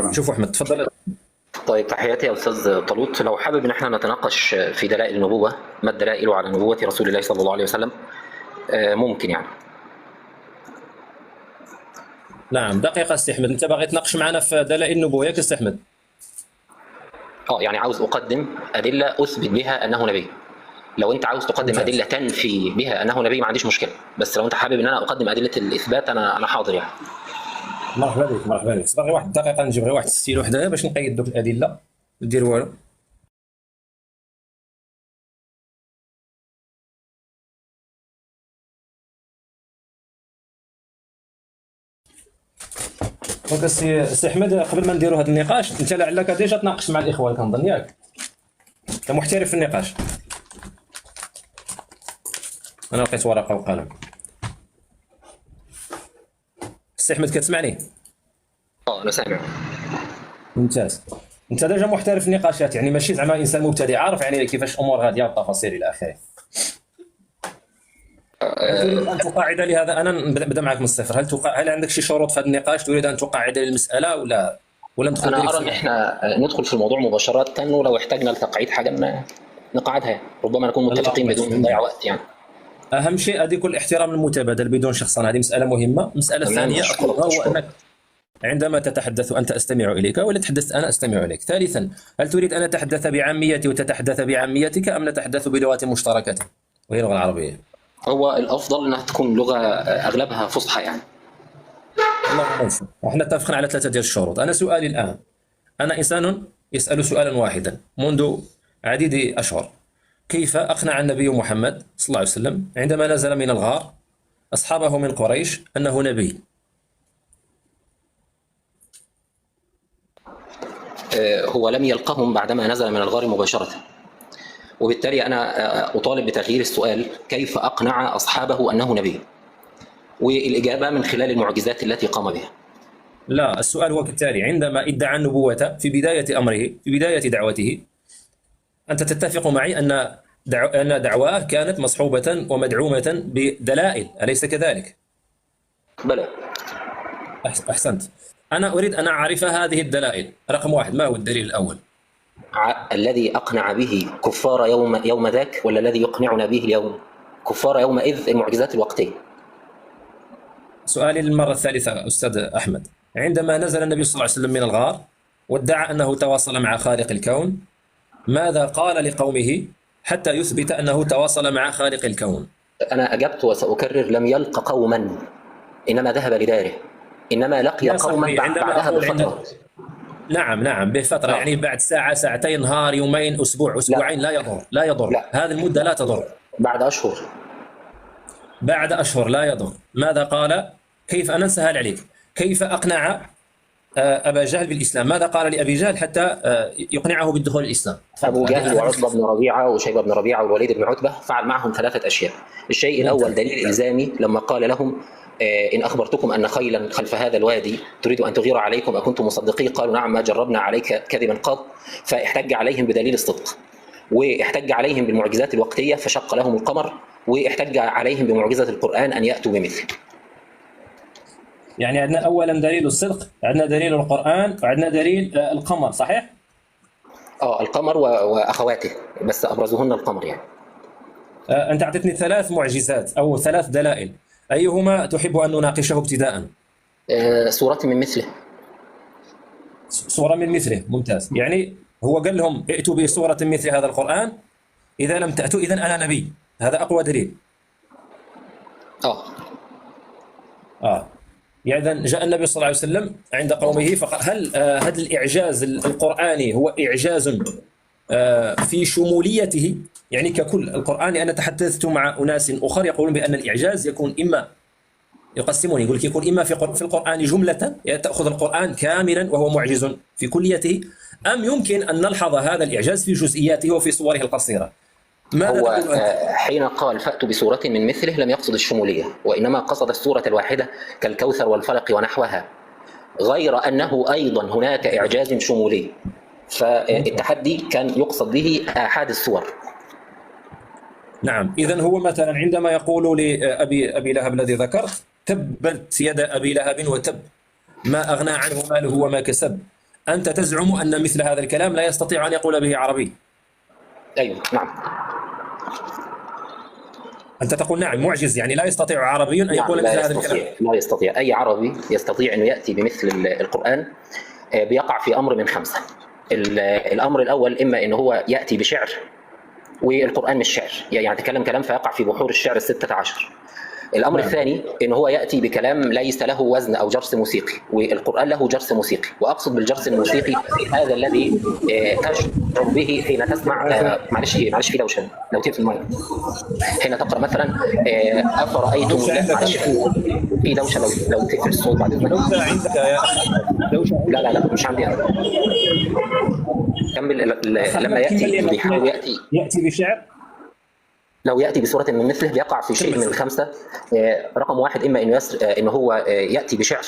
شكرا. شوف احمد تفضل. طيب تحياتي يا استاذ طالوت، لو حابب ان احنا نتناقش في دلائل النبوه، ما الدلائل على نبوه رسول الله صلى الله عليه وسلم، ممكن يعني. نعم دقيقه استاذ احمد، انت باغي تناقش معنا في دلائل النبوه ياك استاذ احمد؟ يعني عاوز اقدم ادله اثبت بها انه نبي. لو انت عاوز تقدم ممتاز. ادله تنفي بها انه نبي ما عنديش مشكله، بس لو انت حابب ان انا اقدم ادله الاثبات انا حاضر يعني. مرحبا بك مرحبا بك، صبر غير واحد الدقيقه نجيب غير واحد الستيلو حدايا باش نقيد دوك الادله، ما دير والو. دونك السي احمد، قبل ما نديروا هذا النقاش، انت لعلك ديجا تناقشت مع الاخوان كنظن ياك؟ انت محترف في النقاش. انا لقيت ورقه وقلم. السي احمد كتسمعني؟ انا سامع. ممتاز. انت ديجا محترف في النقاشات، يعني ماشي زعما انسان مبتدئ، عارف يعني كيفاش الامور غاديه والتفاصيل الى اخره. هل تريد ان تقاعد لهذا؟ انا نبدا معك من الصفر. هل عندك شي شروط في هذا النقاش تريد ان تقاعد للمساله ولا ندخل انا ديريكت ارى ان احنا ندخل في الموضوع مباشره، ولو احتاجنا لتقعيد حاجه نقعدها، ربما نكون متفقين بدون ضياع وقت يعني. اهم شيء هذه يكون الاحترام المتبادل بدون شخصنه، هذه مساله مهمه. المساله الثانيه هو انك عندما تتحدث انت استمع اليك، ولا تحدث انا استمع اليك. ثالثا، هل تريد ان نتحدث بعاميتي وتتحدث بعاميتك، ام نتحدث بلغه مشتركه وهي اللغه العربيه؟ هو الافضل انها تكون لغه اغلبها فصحى يعني. الله ينصر. احنا اتفقنا على 3 ديال الشروط. انا سؤالي الان، انا انسان يسال سؤالا واحدا منذ عديد اشهر: كيف اقنع النبي محمد صلى الله عليه وسلم عندما نزل من الغار اصحابه من قريش انه نبي؟ هو لم يلقهم بعدما نزل من الغار مباشره، وبالتالي انا اطالب بتغيير السؤال: كيف اقنع اصحابه انه نبي؟ والاجابه من خلال المعجزات التي قام بها. لا، السؤال هو كالتالي: عندما ادعى النبوة في بداية أمره، في بداية دعوته، أنت تتفق معي أن دعواه كانت مصحوبة ومدعومة بدلائل، أليس كذلك؟ بلى. أحسنت. أنا أريد أن أعرف هذه الدلائل. رقم 1، ما هو الدليل الأول؟ الذي أقنع به كفار يوم ذاك، ولا الذي يقنعنا به اليوم؟ كفار يومئذ المعجزات الوقتية. سؤالي للمرة الثالثة أستاذ أحمد: عندما نزل النبي صلى الله عليه وسلم من الغار وادعى أنه تواصل مع خالق الكون، ماذا قال لقومه حتى يثبت أنه تواصل مع خالق الكون؟ أنا أجبت وسأكرر: لم يلق قوما، إنما ذهب لداره، إنما لقي قوما بعدها بفترة. نعم بفترة، يعني بعد ساعة، ساعتين، نهار، يومين، أسبوع، أسبوعين، لا يضر. لا. هذه المدة لا تضر. بعد أشهر. بعد أشهر لا يضر. ماذا قال؟ كيف، أنا نسهل عليك، كيف أقنع أبا جهل بالإسلام؟ ماذا قال لأبي جهل حتى يقنعه بالدخول الإسلام؟ أبو جهل وعتبة بن ربيعة وشيبة بن ربيعة والوليد بن عتبة فعل معهم 3 أشياء. الشيء الأول دليل إلزامي، لما قال لهم: إن أخبرتكم أن خيلا خلف هذا الوادي تريد أن تغير عليكم أكنتم مصدقين؟ قالوا: نعم، ما جربنا عليك كذبا قط. فاحتج عليهم بدليل الصدق، واحتج عليهم بالمعجزات الوقتية فشق لهم القمر، واحتج عليهم بمعجزة القرآن أن يأتوا بمثله. يعني عندنا أولا دليل الصدق، عندنا دليل القرآن، وعندنا دليل القمر، صحيح؟ القمر وأخواته، بس أبرزهن القمر يعني. أنت أعطيتني 3 معجزات أو 3 دلائل، أيهما تحب أن نناقشه ابتداء؟ سورة من مثله. سورة من مثله، ممتاز. يعني هو قال لهم: ائتوا بسورة مثل هذا القرآن، إذا لم تأتوا إذن أنا نبي. هذا أقوى دليل. يعني جاء النبي صلى الله عليه وسلم عند قومه فقال: هل هذا الإعجاز القرآني هو إعجاز في شموليته، يعني ككل القرآن؟ أنا تحدثت مع أناس أخر يقولون بأن الإعجاز يكون إما، يقسمون، يقول لك يكون إما في القرآن جملة، يعني تأخذ القرآن كاملا وهو معجز في كليته، أم يمكن أن نلحظ هذا الإعجاز في جزئياته وفي صوره القصيرة. هو حين قال فأتوا بسورة من مثله لم يقصد الشمولية، وإنما قصد السورة الواحدة كالكوثر والفلق ونحوها، غير أنه أيضا هناك إعجاز شمولي، فالتحدي كان يقصد به آحاد السور. نعم، إذن هو مثلا عندما يقول لأبي لهب الذي ذكرت: تبت يد أبي لهب وتب، ما أغنى عنه ماله وما كسب، أنت تزعم أن مثل هذا الكلام لا يستطيع أن يقول به عربي. أيوه نعم. أنت تقول نعم معجز، يعني لا يستطيع عربي أن يقول لا مثل هذا يستطيع، الكلام. لا يستطيع أي عربي يستطيع أنه يأتي بمثل القرآن. بيقع في أمر من 5. الأمر الأول إما أنه هو يأتي بشعر، والقرآن مش شعر، يعني يتكلم كلام فيقع في بحور الشعر ال16. الامر الثاني ان هو ياتي بكلام ليس له وزن او جرس موسيقي، والقران له جرس موسيقي، واقصد بالجرس الموسيقي هذا الذي تشعر به حين تسمع. معلش في دوشه، لو تقفل المايك حين تقرا مثلا افرايتم. معلش في دوشه، لو تقفل الصوت بعد اذنك. دوشه عندك يا اخي؟ دوشه؟ لا مش عندي انا. كمل. لما ياتي بيحاول ياتي بشعر، لو ياتي بصوره من مثله بيقع في شيء من ال5. رقم 1 اما انه هو ياتي بشعر،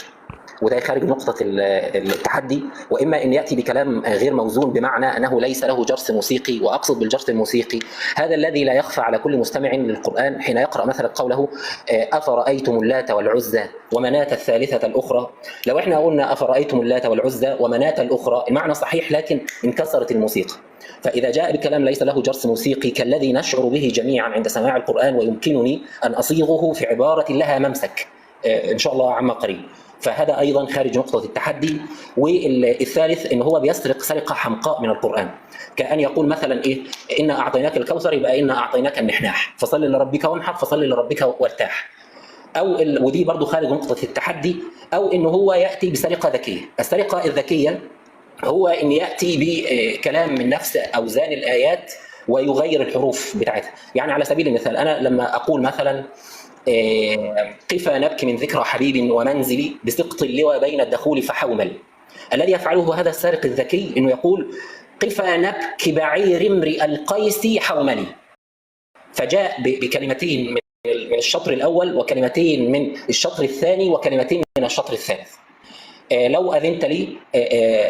وده خارج نقطه التحدي، واما ان ياتي بكلام غير موزون، بمعنى انه ليس له جرس موسيقي. واقصد بالجرس الموسيقي هذا الذي لا يخفى على كل مستمع للقران حين يقرا مثلا قوله افرايتم اللات والعزى ومناة الثالثه الاخرى. لو احنا قلنا افرايتم اللات والعزى ومناة الاخرى المعنى صحيح، لكن انكسرت الموسيقى. فإذا جاء بكلام ليس له جرس موسيقي كالذي نشعر به جميعا عند سماع القرآن، ويمكنني أن أصيغه في عبارة لها ممسك إن شاء الله عما قريب، فهذا أيضا خارج نقطة التحدي. والثالث إن هو بيسرق سرقة حمقاء من القرآن، كأن يقول مثلا إيه، إنا أعطيناك الكوثر يبقى إنا أعطيناك النحناح، فصل لربك وانحر، فصل لربك وارتاح. أو ودي برضو خارج نقطة التحدي. أو إن هو يأتي بسرقة ذكية. السرقة الذكية هو ان ياتي بكلام من نفس اوزان الايات ويغير الحروف بتاعتها. يعني على سبيل المثال انا لما اقول مثلا قفا نبكي من ذكرى حبيب ومنزلي بسقط اللوى بين الدخول فحومل، الذي يفعله هذا السارق الذكي انه يقول قفا نبكي بعير امرئ القيس حوملي، فجاء بكلمتين من الشطر الاول، وكلمتين من الشطر الثاني، وكلمتين من الشطر الثالث. لو اذنت لي،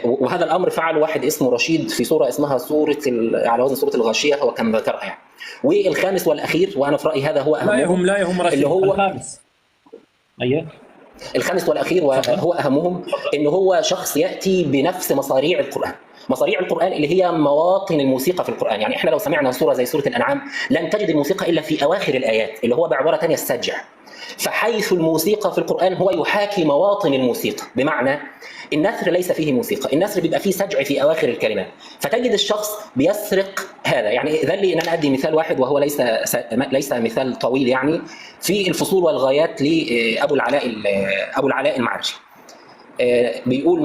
وهذا الامر فعل واحد اسمه رشيد في سوره اسمها سوره على وزن سوره الغاشيه، هو كان ذكرها يعني. والخامس والاخير، وانا في رايي هذا هو اهمهم، لا يهم رشيد، اللي هو الخامس. ايوه الخامس والاخير وهو اهمهم، ان هو شخص ياتي بنفس مصاريع القران. مصاريع القران اللي هي مواطن الموسيقى في القران. يعني احنا لو سمعنا سوره زي سوره الانعام لن تجد الموسيقى الا في اواخر الايات، اللي هو بعباره ثانيه السجع. فحيث الموسيقى في القرآن هو يحاكي مواطن الموسيقى، بمعنى النثر ليس فيه موسيقى، النثر بيبقى فيه سجع في أواخر الكلمات، فتجد الشخص بيسرق هذا. يعني ذلي ان انا ادي مثال واحد وهو ليس مثال طويل، يعني في الفصول والغايات لابو العلاء المعري. بيقول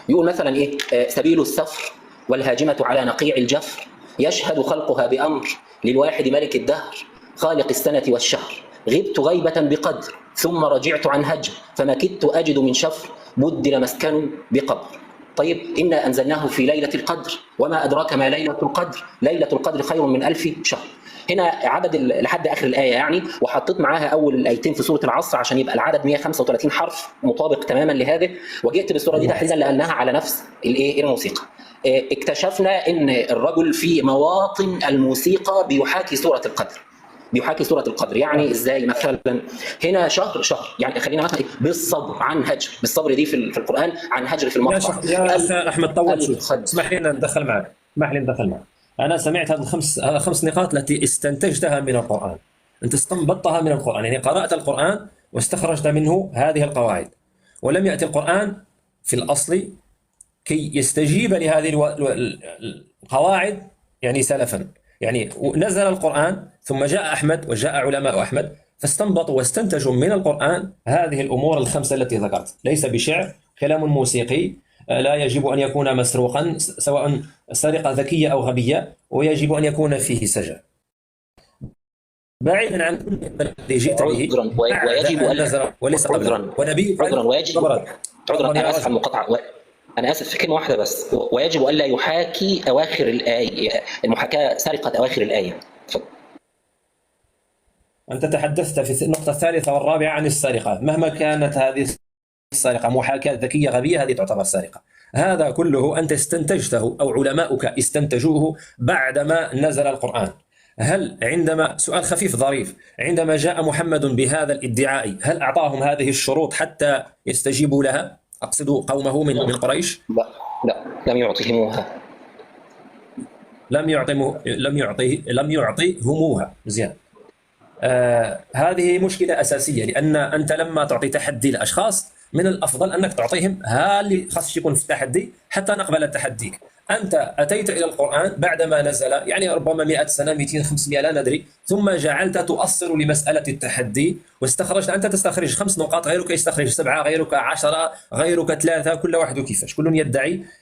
مثلا ايه، سبيل السفر والهاجمة على نقيع الجفر يشهد خلقها بأمر للواحد ملك الدهر خالق السنة والشهر، غبت غيبة بقدر ثم رجعت عن هجر فما كدت أجد من شفر بدل مسكن بقبر. طيب إنا أنزلناه في ليلة القدر وما أدراك ما ليلة القدر، ليلة القدر خير من 1000 شهر. هنا عدد لحد آخر الآية يعني، وحطيت معاها أول الآيتين في سورة العصر عشان يبقى العدد 135 حرف مطابق تماما لهذه، وجئت بالسورة دي تحديدا لأنها على نفس الموسيقى. اكتشفنا ان الرجل في مواطن الموسيقى بيحاكي سورة القدر. يعني ازاي؟ مثلا هنا شهر، يعني خلينا مثلا بالصبر عن هجر، بالصبر دي في القرآن عن هجر في المقطع. يا اخي احمد طول، اسمح لي ندخل معك. انا سمعت هذه الخمس نقاط التي استنتجتها من القرآن، انت استنبطتها من القرآن، يعني قرأت القرآن واستخرجت منه هذه القواعد، ولم يأتي القرآن في الأصل كي يستجيب لهذه القواعد يعني سلفا. يعني نزل القرآن ثم جاء أحمد وجاء علماء أحمد فاستنبطوا واستنتجوا من القرآن هذه الأمور الخمسة التي ذكرت. ليس بشعر، كلام موسيقي، لا يجب أن يكون مسروقا سواء سرقة ذكية أو غبية، ويجب أن يكون فيه سجع. بعيدا عن كل الذي جئت به، ويجب أن نزل وليس قبله ونبي أنا آسف على المقاطعة، أنا آسف في كلمة واحدة بس، ويجب ألا يحاكي أواخر الآية، المحاكاة سرقة أواخر الآية. أنت تحدثت في النقطة الثالثة والرابعة عن السرقة، مهما كانت هذه السرقة محاكاة ذكية غبية هذه تعتبر سرقة. هذا كله أنت استنتجته أو علماؤك استنتجوه بعدما نزل القرآن. هل عندما، سؤال خفيف ظريف، عندما جاء محمد بهذا الادعاء هل أعطاهم هذه الشروط حتى يستجيبوا لها؟ أقصد قومه من قريش. لا لا، لم يعطهموها. لم يعطيهموها. زين. هذه مشكلة أساسية، لأن أنت لما تعطي تحدي لأشخاص من الأفضل أنك تعطيهم ها اللي خاص يكون في التحدي حتى نقبل تحديك. أنت أتيت إلى القرآن بعدما نزل، يعني ربما 100 سنة 200 500 لا ندري، ثم جعلت تؤصل لمسألة التحدي واستخرجت. أنت تستخرج 5 نقاط، غيرك يستخرج 7، غيرك 10، غيرك 3، كل واحد كيفاش. كل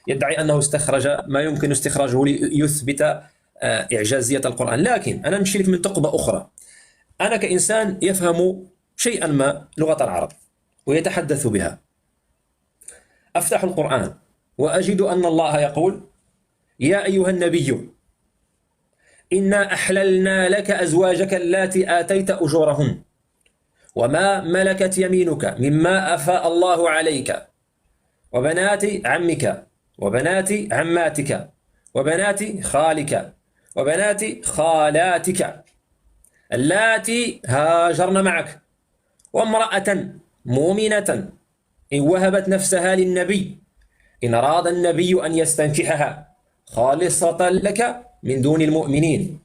يدعي أنه استخرج ما يمكن استخراجه ليثبت إعجازية القرآن. لكن أنا نمشي لك من ثقبة أخرى. أنا كإنسان يفهم شيئا ما لغة العرب ويتحدث بها، أفتح القرآن وأجد أن الله يقول: يا أيها النبي إنا أحللنا لك أزواجك اللاتي آتيت أجورهن وما ملكت يمينك مما أفاء الله عليك وبنات عمك وبنات عماتك وبنات خالك وبنات خالاتك اللاتي هاجرن معك وامرأة مؤمنة إن وهبت نفسها للنبي إن أراد النبي أن يستنكحها خالصة لك من دون المؤمنين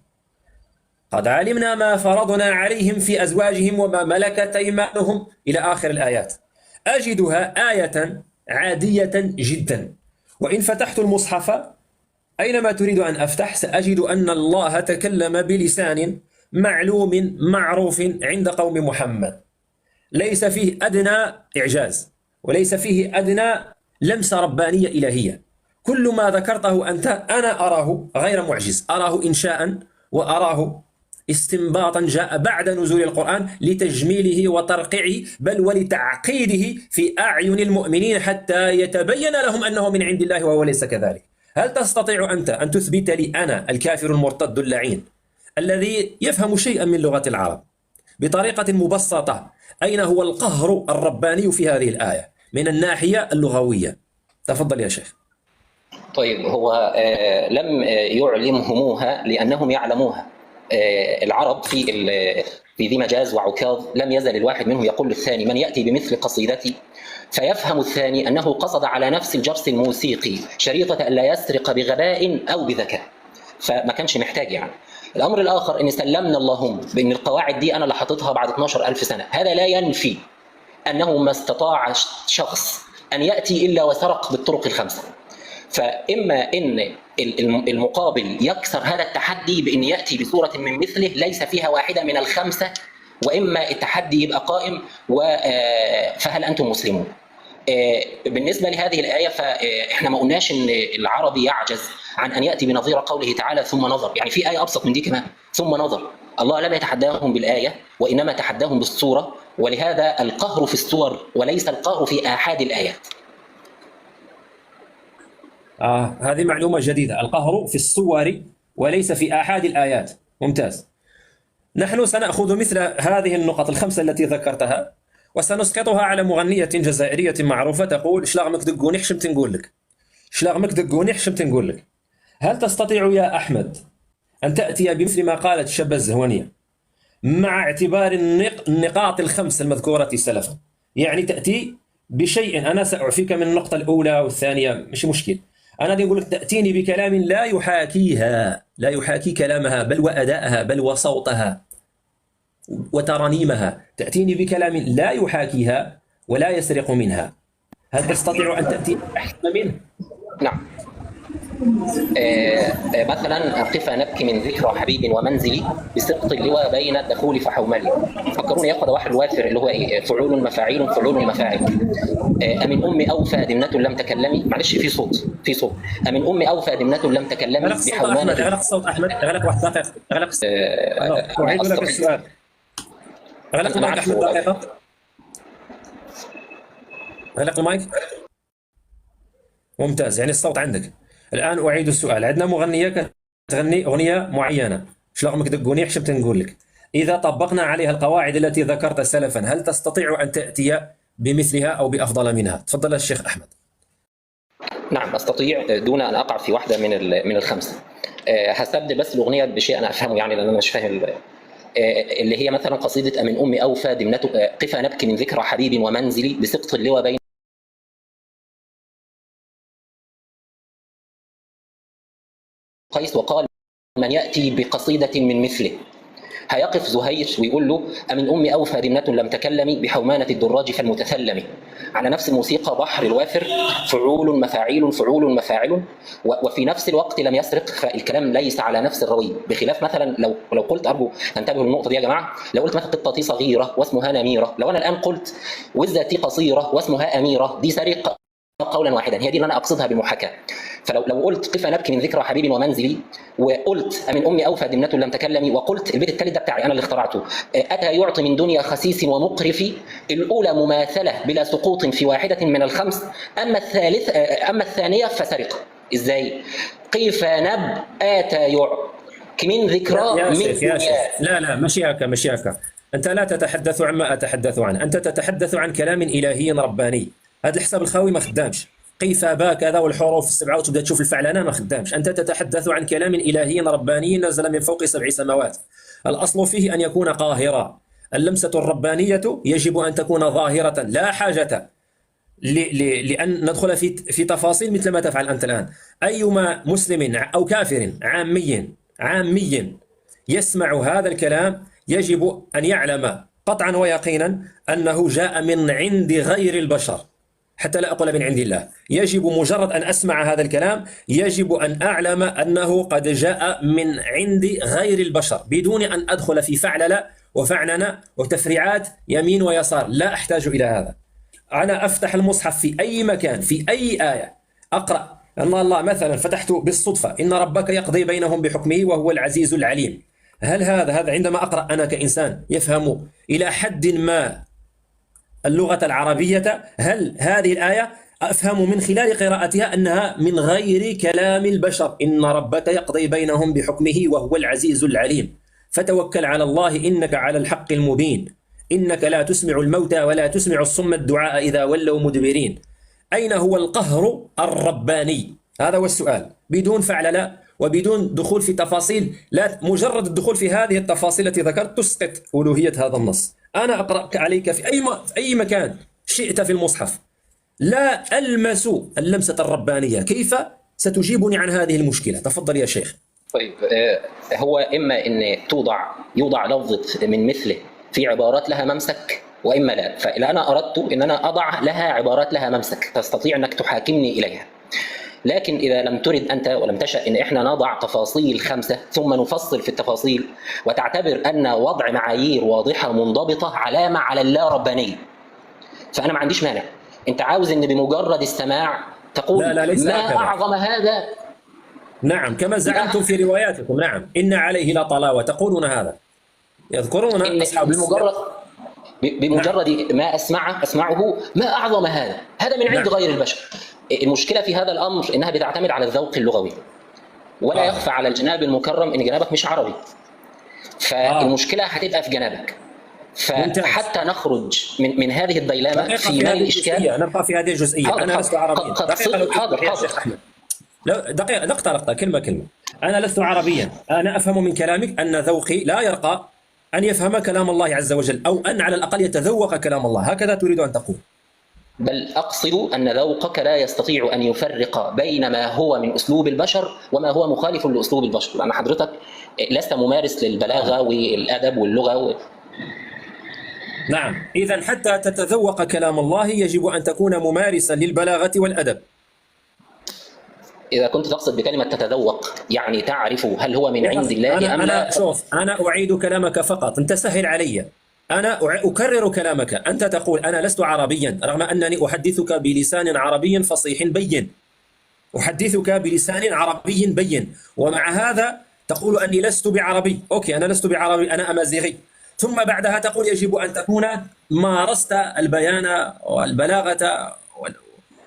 قد علمنا ما فرضنا عليهم في أزواجهم وما ملكت أيمانهم إلى آخر الآيات. أجدها آية عادية جدا، وإن فتحت المصحف أينما تريد أن أفتح سأجد أن الله تكلم بلسان معلوم معروف عند قوم محمد، ليس فيه أدنى إعجاز وليس فيه أدنى لمسة ربانية إلهية. كل ما ذكرته أنت أنا أراه غير معجز، أراه إنشاء وأراه استنباطا جاء بعد نزول القرآن لتجميله وترقيعه بل ولتعقيده في أعين المؤمنين حتى يتبين لهم أنه من عند الله وهو ليس كذلك. هل تستطيع أنت أن تثبت لي أنا الكافر المرتد اللعين الذي يفهم شيئا من لغة العرب بطريقة مبسطة أين هو القهر الرباني في هذه الآية من الناحية اللغوية؟ تفضل يا شيخ. طيب، هو لم يعلمهموها لأنهم يعلموها. العرب في ذي مجاز وعكاظ لم يزل الواحد منهم يقول للثاني: من يأتي بمثل قصيدتي، فيفهم الثاني أنه قصد على نفس الجرس الموسيقي شريطة ألا يسرق بغباء أو بذكاء، فما كانش محتاج يعني. الأمر الآخر إن سلمنا اللهم بأن القواعد دي أنا اللي حاططها بعد 12,000 سنة، هذا لا ينفي أنه ما استطاع شخص أن يأتي إلا وسرق بالطرق الخمسة. فإما إن المقابل يكسر هذا التحدي بأن يأتي بصورة من مثله ليس فيها واحدة من الخمسة، وإما التحدي يبقى قائم فهل أنتم مسلمون؟ بالنسبة لهذه الآية فإحنا ما قلناش إن العربي يعجز عن أن يأتي بنظير قوله تعالى ثم نظر. يعني في آية أبسط من دي كمان، ثم نظر. الله لم يتحداهم بالآية وإنما تحداهم بالصورة، ولهذا القهر في الصور وليس القهر في آحاد الآيات. هذه معلومة جديدة، القهر في الصور وليس في آحاد الآيات. ممتاز. نحن سنأخذ مثل هذه النقط الخمسة التي ذكرتها وسنسقطها على مغنية جزائرية معروفة تقول: شلاغمك دقوني حشمت نقول لك، شلاغمك دقوني حشمت نقول لك. هل تستطيع يا أحمد أن تأتي بمثل ما قالت الشابة الزهوانية مع اعتبار النقاط الخمس المذكورة سلفا؟ يعني تأتي بشيء، أنا سأعفيك من النقطة الأولى والثانية مش مشكل، أنا دي أقول لك تأتيني بكلام لا يحاكيها، لا يحاكي كلامها بل وأداءها بل وصوتها وترانيمها، تأتيني بكلام لا يحاكيها ولا يسرق منها. هل تستطيع أن تأتي أحسن منه؟ نعم. مثلا: قف نبكي من ذكرى حبيب ومنزلي بسقط اللواء بين الدخول فحوملي. فكروني ياخذ واحد الوافر اللي هو ايه؟ فعول مفاعيل فعول مفاعل. أمن أمي أوفى دمنة لم تكلمي. معلش في صوت. أمن أمي أوفى دمنة لم تكلمي بحومانة. أغلق الصوت أحمد، أغلق واحد دقيقة، أغلق الصوت. أعيد لك السؤال. أغلق المايك أحمد دقيقة. أغلق المايك. ممتاز، يعني الصوت عندك. الآن أعيد السؤال. عندنا مغنية تغني أغنية معينة، شلغمك دقوني حشمت نقول لك، إذا طبقنا عليها القواعد التي ذكرت سلفا هل تستطيع أن تأتي بمثلها أو بأفضل منها؟ تفضل الشيخ أحمد. نعم أستطيع دون أن أقع في واحدة من الخمسة. هستبدل بس الأغنية بشيء أنا أفهمه، يعني لأن أنا مش فاهم اللي هي مثلا قصيدة أمن أمي أوفى دمنة قف نبكي من ذكرى حبيب ومنزلي بسقط اللواء بين قيس وقال: من يأتي بقصيدة من مثله. هيقف زهير ويقول له: أمن أمي أوفى رمنة لم تكلمي بحومانة الدراج فالمتثلم. على نفس الموسيقى بحر الوافر، فعول مفاعيل فعول مفاعل، وفي نفس الوقت لم يسرق، فالكلام ليس على نفس الروي. بخلاف مثلا لو قلت، أرجو تنتبهوا للنقطة دي يا جماعة، لو قلت مثلا قطتي صغيرة واسمها نميرة، لو أنا الآن قلت وزتي قصيرة واسمها أميرة، دي سرقة قولا واحدا، هي دي اللي انا اقصدها بالمحاكاه. فلو قلت: قف نبكي من ذكرى حبيب ومنزلي، وقلت: امن امي اوفى دمنه لم تكلمي، وقلت البيت الثالث ده بتاعي انا اللي اخترعته: اتى يعطي من دنيا خسيس ومقرف، الاولى مماثله بلا سقوط في واحده من الخمس، اما الثانيه فسرقه. ازاي؟ قف نب اتى يعطي من ذكرى يا من شيخ يا شيخ، دنيا. لا مشيئك. أنت لا تتحدث عما أتحدث عنه، أنت تتحدث عن كلام إلهي رباني. هذا الحساب الخاوي ما خدامش، قيف با كذا والحروف السبعة وتبدا تشوف الفعلانة ما خدامش. أنت تتحدث عن كلام إلهي رباني نزل من فوق 7 سماوات. الأصل فيه أن يكون قاهرا. اللمسة الربانية يجب أن تكون ظاهرة، لا حاجة لأن ندخل في تفاصيل مثل ما تفعل أنت الآن. أيما مسلم أو كافر عامي يسمع هذا الكلام يجب أن يعلم قطعا ويقينا أنه جاء من عند غير البشر، حتى لا أقول من عند الله. يجب مجرد أن أسمع هذا الكلام يجب أن أعلم أنه قد جاء من عند غير البشر، بدون أن أدخل في فعلل وفعنن وتفريعات يمين ويسار. لا أحتاج إلى هذا. أنا أفتح المصحف في أي مكان في أي آية أقرأ أن الله مثلا فتحت بالصدفة: إن ربك يقضي بينهم بحكمه وهو العزيز العليم. هل هذا عندما أقرأ أنا كإنسان يفهم إلى حد ما اللغة العربية، هل هذه الآية أفهم من خلال قراءتها أنها من غير كلام البشر؟ إن ربك يقضي بينهم بحكمه وهو العزيز العليم، فتوكل على الله إنك على الحق المبين، إنك لا تسمع الموتى ولا تسمع الصم الدعاء إذا ولوا مدبرين. أين هو القهر الرباني؟ هذا هو السؤال، بدون فعل وبدون دخول في تفاصيل. لا، مجرد الدخول في هذه التفاصيل التي ذكرت تسقط ألوهية هذا النص. أنا أقرأ عليك في أي مكان شئت في المصحف، لا ألمس اللمسة الربانية. كيف ستجيبني عن هذه المشكلة؟ تفضل يا شيخ. طيب، هو إما أن يوضع لفظة من مثله في عبارات لها ممسك، وإما لا. فإذا أنا أردت أن أنا أضع لها عبارات لها ممسك تستطيع أنك تحاكمني إليها. لكن إذا لم ترد أنت ولم تشأ أن إحنا نضع تفاصيل 5 ثم نفصل في التفاصيل، وتعتبر أن وضع معايير واضحة منضبطة علامة على اللا ربانية، فأنا ما عنديش مانع. أنت عاوز أن بمجرد السماع تقول لا ليس ما هكذا. أعظم هذا. نعم، كما زعمتم في رواياتكم. نعم، إن عليه لطلاوة، تقولون هذا، يذكرون إن أصحاب بمجرد ما أسمعه ما أعظم هذا من عند غير البشر. المشكلة في هذا الأمر إنها بتعتمد على الذوق اللغوي، ولا يخفى على الجناب المكرم إن جنابك مش عربي، فالمشكلة هتبقى في جنابك. فحتى نخرج من هذه الديلامة في مال الإشكال. نبقى في هذه الجزئية. أنا لست عربيا. حاضر يا شيخ أحمد، دقيقة لقطة كلمة. أنا لست عربيا. أنا أفهم من كلامك أن ذوقي لا يرقى أن يفهم كلام الله عز وجل، أو أن على الأقل يتذوق كلام الله. هكذا تريد أن تقول؟ بل أقصد أن ذوقك لا يستطيع أن يفرق بين ما هو من أسلوب البشر وما هو مخالف لأسلوب البشر، لأن حضرتك لست ممارس للبلاغة والأدب واللغة نعم، إذا حتى تتذوق كلام الله يجب أن تكون ممارسا للبلاغة والأدب. إذا كنت تقصد بكلمة تتذوق يعني تعرف هل هو من عند الله أم لا. شوف، أنا أعيد كلامك فقط، أنت سهل علي. أنا أكرر كلامك. أنت تقول أنا لست عربيا، رغم أنني أحدثك بلسان عربي فصيح بين. أحدثك بلسان عربي بين، ومع هذا تقول أني لست بعربي. أوكي، أنا لست بعربي، أنا أمازيغي. ثم بعدها تقول يجب أن تكون مارست البيان والبلاغة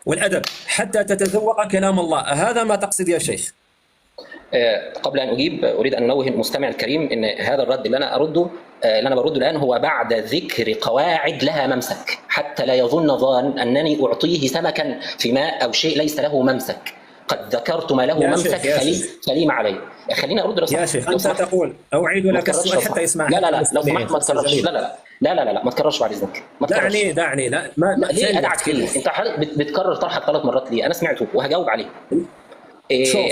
والأدب حتى تتذوق كلام الله. هذا ما تقصد يا شيخ؟ قبل أن أجيب أريد أن أنوه المستمع الكريم أن هذا الرد اللي أنا برده الآن هو بعد ذكر قواعد لها ممسك، حتى لا يظن ظان أنني أعطيه سمكا في ماء أو شيء ليس له ممسك. قد ذكرت ما له ممسك سليم عليه. خليني أرد يا شيخ، أنت تقول أعيد لك السؤال حتى يسمع. لا لو سمحت ما تكررش. لا ما تكررش بعد إذنك. دعني ليه أدعك فيه؟ أنت بتكرر طرحك 3 مرات ليه؟ أنا سمعته وهجاوب عليه. شوف،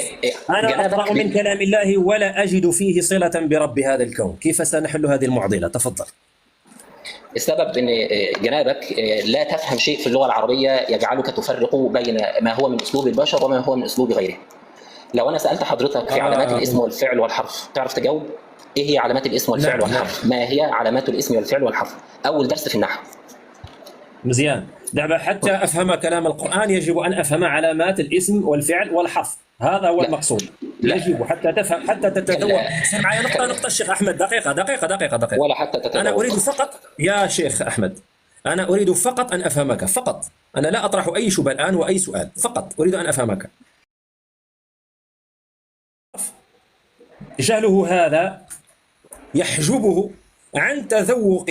أنا أقرأ من جنابك كلام الله ولا أجد فيه صلة برب هذا الكون، كيف سنحل هذه المعضلة؟ تفضل. السبب ان جنابك لا تفهم شيء في اللغه العربيه يجعلك تفرق بين ما هو من اسلوب البشر وما هو من اسلوب غيره. لو انا سالت حضرتك في علامات الاسم والفعل والحرف تعرف تجاوب؟ ايه هي علامات الاسم والفعل نعم. والحرف؟ ما هي علامات الاسم والفعل والحرف؟ اول درس في النحو. مزيان. دابا حتى أفهم كلام القرآن يجب أن أفهم علامات الاسم والفعل والحرف، هذا هو لا. المقصود. لا. يجب حتى تفهم، حتى تتذوق. لا. سمع معي نقطة الشيخ أحمد، دقيقة. ولا حتى تتذوق. أنا أريد فقط يا شيخ أحمد، أنا أريد فقط أن أفهمك فقط. أنا لا أطرح أي شبهة الآن وأي سؤال، فقط أريد أن أفهمك. جهله هذا يحجبه عن تذوق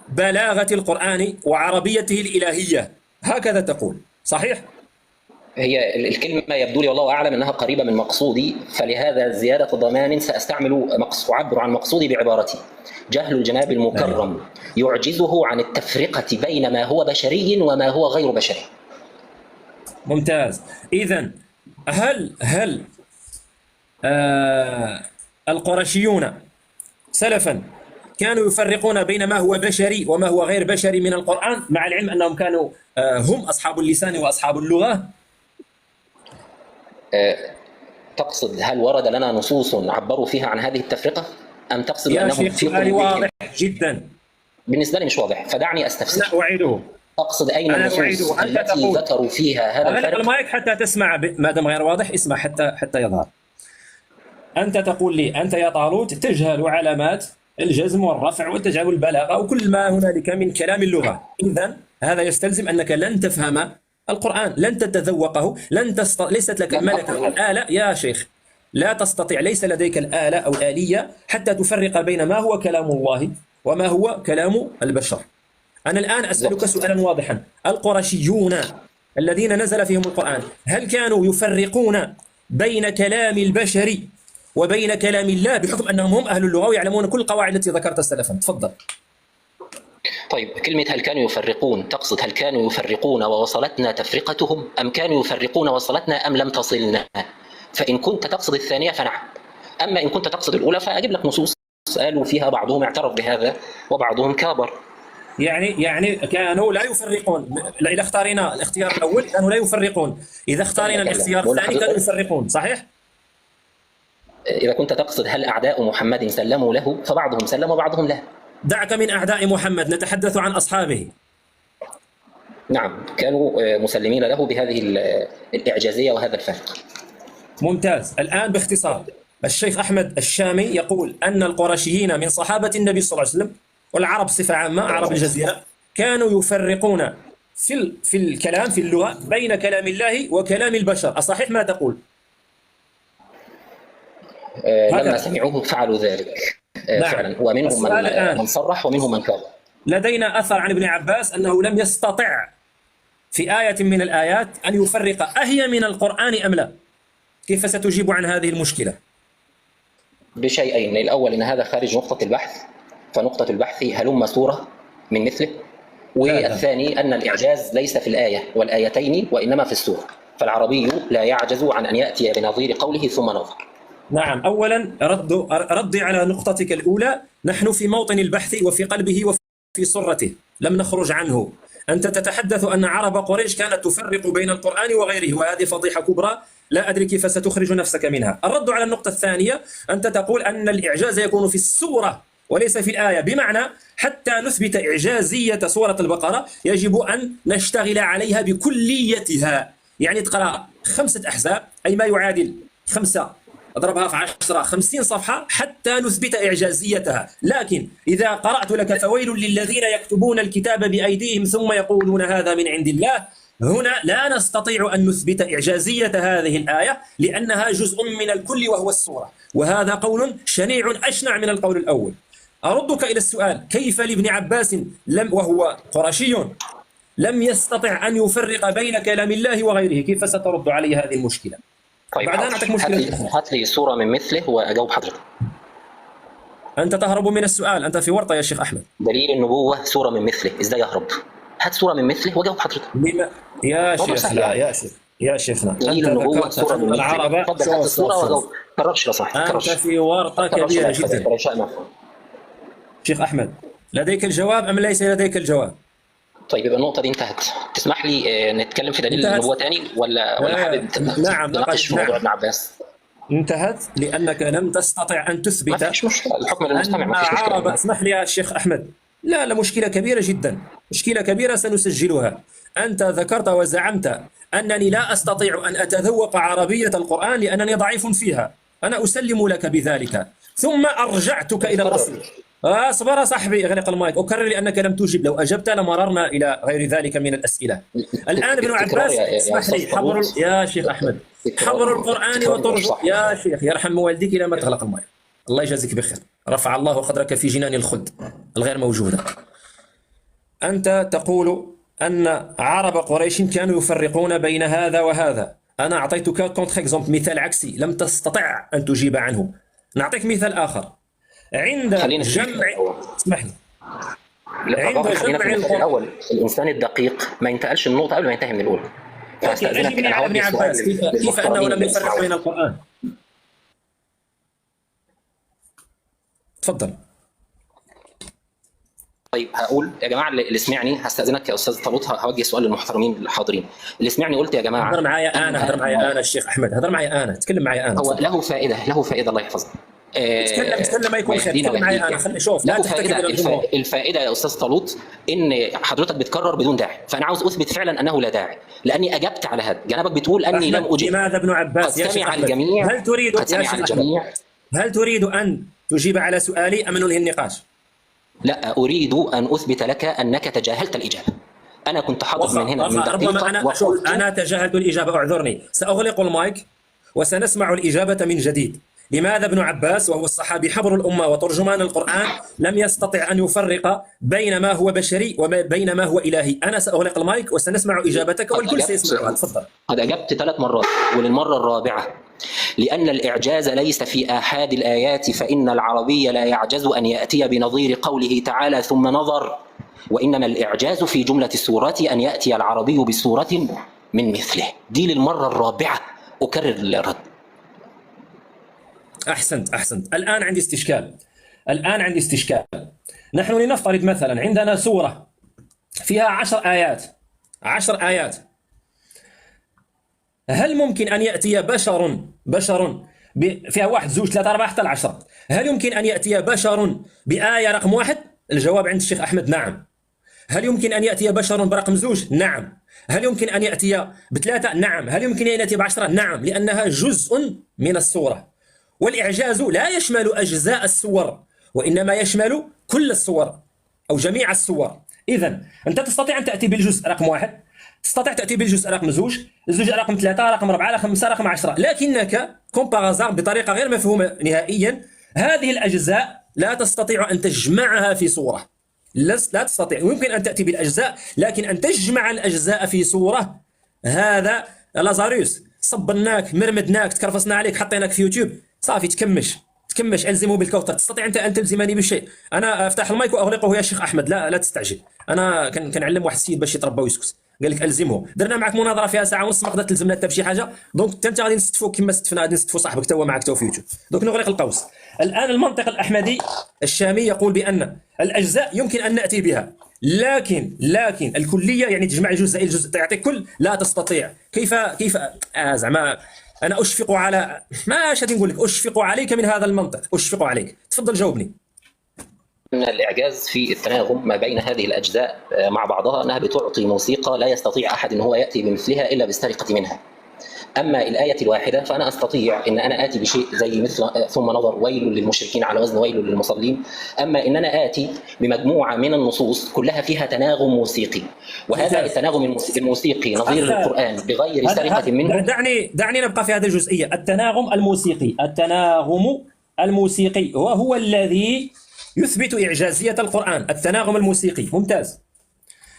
بلاغة القرآن وعربيته الإلهية، هكذا تقول، صحيح؟ هي الكلمه يبدو لي والله اعلم انها قريبه من مقصودي، فلهذا زياده ضمان ساستعمل اعبر عن مقصودي بعبارتي. جهل الجناب المكرم يعجزه عن التفرقه بين ما هو بشري وما هو غير بشري. ممتاز. إذن هل القرشيون سلفا كانوا يفرقون بين ما هو بشري وما هو غير بشري من القرآن، مع العلم أنهم كانوا هم أصحاب اللسان وأصحاب اللغة؟ تقصد هل ورد لنا نصوص عبروا فيها عن هذه التفرقة؟ أم تقصد يا أنهم شيخ في سؤالي قلوبهم؟ واضح جدا. بالنسبة لي مش واضح، فدعني أستفسر. أنا أعيده. تقصد أين النصوص التي ذكروا فيها هذا أغلق الفرق؟ المايك حتى تسمع، ما دام غير واضح اسمع حتى يظهر. أنت تقول لي أنت يا طالوت تجهل علامات الجزم والرفع وتجهل البلاغة وكل ما هنالك من كلام اللغة، إذن هذا يستلزم أنك لن تفهم القرآن، لن تتذوقه، ليست لك الملكة أو الآلة يا شيخ، لا تستطيع، ليس لديك الآلة أو الآلية حتى تفرق بين ما هو كلام الله وما هو كلام البشر. أنا الآن أسألك سؤالا واضحا، القرشيون الذين نزل فيهم القرآن هل كانوا يفرقون بين كلام البشر وبين كلام الله بحكم أنهم هم أهل اللغة ويعلمون كل القواعد التي ذكرتها سلفا؟ تفضل. طيب، كلمة هل كانوا يفرقون تقصد هل كانوا يفرقون ووصلتنا تفرقتهم أم كانوا يفرقون ووصلتنا أم لم تصلنا؟ فإن كنت تقصد الثانية فنعم، أما إن كنت تقصد الأولى فأجيب لك نصوص قالوا فيها بعضهم اعترف بهذا وبعضهم كابر. يعني كانوا لا يفرقون، إذا اختارنا الاختيار الأول كانوا لا يفرقون، إذا اختارنا الاختيار الثاني كانوا يفرقون، صحيح؟ إذا كنت تقصد هل أعداء محمد سلموا له فبعضهم سلم وبعضهم لا. دعك من أعداء محمد، نتحدث عن أصحابه. نعم، كانوا مسلمين له بهذه الإعجازية وهذا الفرق. ممتاز. الآن باختصار، الشيخ أحمد الشامي يقول أن القرشيين من صحابة النبي صلى الله عليه وسلم والعرب بصفة عامة، عرب الجزيرة، كانوا يفرقون في الكلام في اللغة بين كلام الله وكلام البشر، أصحيح ما تقول؟ لما سمعوه فعلوا ذلك. نعم. فعلا، ومنهم من صرح ومنهم من كذب. لدينا أثر عن ابن عباس أنه لم يستطع في آية من الآيات أن يفرق أهي من القرآن أم لا. كيف ستجيب عن هذه المشكلة؟ بشيئين، الأول أن هذا خارج نقطة البحث، فنقطة البحث هلم سورة من مثله، والثاني أن الإعجاز ليس في الآية والآيتين وإنما في السورة، فالعربي لا يعجز عن أن يأتي بنظير قوله ثم نظر. نعم. أولا ردي على نقطتك الأولى، نحن في موطن البحث وفي قلبه وفي سرته، لم نخرج عنه. أنت تتحدث أن عرب قريش كانت تفرق بين القرآن وغيره، وهذه فضيحة كبرى لا أدري كيف ستخرج نفسك منها. الرد على النقطة الثانية، أنت تقول أن الإعجاز يكون في السورة وليس في الآية، بمعنى حتى نثبت إعجازية سورة البقرة يجب أن نشتغل عليها بكليتها، يعني تقرأ 5 أحزاب أي ما يعادل 5 اضربها في 10 50 صفحة حتى نثبت إعجازيتها. لكن إذا قرأت لك فويل للذين يكتبون الكتاب بأيديهم ثم يقولون هذا من عند الله، هنا لا نستطيع أن نثبت إعجازية هذه الآية لأنها جزء من الكل وهو السورة، وهذا قول شنيع أشنع من القول الأول. أردك إلى السؤال، كيف لابن عباس وهو قرشي لم يستطع أن يفرق بين كلام الله وغيره؟ كيف سترد علي هذه المشكلة؟ طيب، بعدين أعطيك مشكلة. هات لي صورة من مثله وأجاوب حضرتك. أنت تهرب من السؤال، أنت في ورطة يا شيخ أحمد. دليل النبوة صورة من مثله، إزاي يهرب؟ هات صورة من مثله وأجاوب حضرتك. يا شيخ لا يا شيخ يا شيخنا أنت دليل النبوة ذكرت سورة أن من العرب تفضل هات السورة وجاوب. كررش لو سمحت، أنت كررش في ورطة كررش كبيرة الله يحفظك جدا. رجاء مفهوم. شيخ أحمد، لديك الجواب أم ليس لديك الجواب؟ طيب يبقى النقطة دي انتهت. تسمح لي نتكلم في دليل انتهت. النبوة تاني ولا حابب نعم تناقش في موضوع نعم ابن عباس؟ انتهت لأنك لم تستطع أن ما تثبت فيش مشكلة، الحكم للمستمع، أن ما فيش عرب، مشكلة. اسمح لي يا شيخ أحمد، لا مشكلة كبيرة جدا، مشكلة كبيرة سنسجلها. أنت ذكرت وزعمت أنني لا أستطيع أن أتذوق عربية القرآن لأنني ضعيف فيها، أنا أسلم لك بذلك، ثم أرجعتك إلى الأصل. اصبر يا صاحبي، اغلق المايك. أكرر لأنك لم تجب، لو أجبت لمررنا إلى غير ذلك من الأسئلة. الآن ابن عباس، اسمح لي، حبر يا شيخ أحمد، حبر القرآن وترجم يا شيخ، يرحم والديك إلى ما تغلق المايك. الله يجازيك بخير، رفع الله قدرك في جنان الخلد الغير موجودة. أنت تقول أن عرب قريش كانوا يفرقون بين هذا وهذا. أنا أعطيتك كونتر اكزومبل، مثال عكسي، لم تستطع أن تجيب عنه. نعطيك مثال آخر. عند جمع، اسمح لي، عند جمع الأول الإنسان الدقيق ما ينتقلش النقطة قبل ما ينتهي من الأولى. فاستأذنك أنا ابن عباس، كيف أنه لم يفرق بين القرآن؟ تفضل. طيب هقول يا جماعه اللي سمعني، هستاذنك يا استاذ طالوت، هوجه سؤال للمحترمين الحاضرين. اللي سمعني قلت يا جماعه، هضر معايا انا الشيخ احمد، هضر معايا انا، تكلم معايا انا. هو له فائده الله يحفظك. تكلم ما يكون خير، تكلم معايا انا، خلي شوف لا تحتكر الفائده يا استاذ طالوت ان حضرتك بتكرر بدون داعي، فانا عاوز اثبت فعلا انه لا داعي، لاني اجبت على هذا. جنابك بتقول اني لم اجب. لماذا ابن عباس يا شيخ الجميع؟ هل تريد ان تجيب على سؤالي ام ننهي النقاش؟ لا، أريد أن أثبت لك أنك تجاهلت الإجابة. أنا كنت حاضر من هنا من ربما أنا تجاهلت الإجابة، أعذرني. سأغلق المايك وسنسمع الإجابة من جديد. لماذا ابن عباس وهو الصحابي حبر الأمة وترجمان القرآن لم يستطع أن يفرق بين ما هو بشري وبين ما هو إلهي؟ أنا سأغلق المايك وسنسمع إجابتك والكل سيسمعها. تفضل. قد أجبت 3 مرات وللمرة الرابعة، لأن الإعجاز ليس في آحاد الآيات، فإن العربي لا يعجز أن يأتي بنظير قوله تعالى ثم نظر، وإنما الإعجاز في جملة السورات أن يأتي العربي بسورة من مثله. دي للمرة الرابعة أكرر الرد. أحسنت. الآن عندي استشكال. نحن لنفترض مثلا عندنا سورة فيها 10 آيات. هل ممكن أن يأتي بشر فيها 1 2 3 4 حتى 10؟ هل يمكن أن يأتي بشر بآية رقم 1؟ الجواب عند الشيخ أحمد نعم. هل يمكن أن يأتي بشر برقم 2؟ نعم. هل يمكن أن يأتي ب3؟ نعم. هل يمكن أن يأتي ب10؟ نعم، لأنها جزء من السورة. والإعجاز لا يشمل أجزاء السور، وإنما يشمل كل السور أو جميع السور. إذن أنت تستطيع أن تأتي بالجزء رقم 1، تستطيع تأتي بالجزء رقم 2، الجزء رقم 3، رقم 4، رقم 5، رقم 10، لكنك كومبارازار بطريقة غير مفهومة نهائيا هذه الأجزاء لا تستطيع أن تجمعها في صورة. لا تستطيع. يمكن أن تأتي بالأجزاء، لكن أن تجمع الأجزاء في صورة هذا لازاروس. صبناك، مرمدناك، تكرفصنا عليك، حطيناك في يوتيوب، صافي تكمش ألزمه بالكوثر. تستطيع أنت أن تلزمني بشيء؟ أنا أفتح المايك وأغلقه يا شيخ أحمد، لا تستعجل. أنا كنعلم واحد السيد باش يتربى ويسكت، قال لك ألزمه. درنا معك مناظرة فيها 1.5 ساعة، ما قدرت تلزمنا حتى بشي حاجة، دونك أنت غادي نستفوا كما استفنا، غادي نستفوا صاحبك تا هو معك تا في يوتيوب. دونك نغلق القوس. الآن المنطق الأحمدي الشامي يقول بأن الأجزاء يمكن أن نأتي بها، لكن الكلية يعني تجمع الجزء تعطي كل، لا تستطيع. كيف زعما أنا أشفق على ما غادي نقول لك، أشفق عليك من هذا المنطق، أشفق عليك. تفضل جاوبني. من الإعجاز في التناغم ما بين هذه الأجزاء مع بعضها أنها بتعطي موسيقى لا يستطيع أحد أن هو يأتي بمثلها إلا بالسرقة منها. أما الآية الواحدة فأنا أستطيع أن أنا آتي بشيء زي مثل ثم نظر ويل للمشركين على وزن ويل للمصلين. أما أن أنا آتي بمجموعة من النصوص كلها فيها تناغم موسيقي، وهذا التناغم الموسيقي نظير القرآن بغير سرقة منه. دعني نبقى في هذه الجزئية. التناغم الموسيقي وهو الذي يثبت إعجازية القرآن. التناغم الموسيقي ممتاز.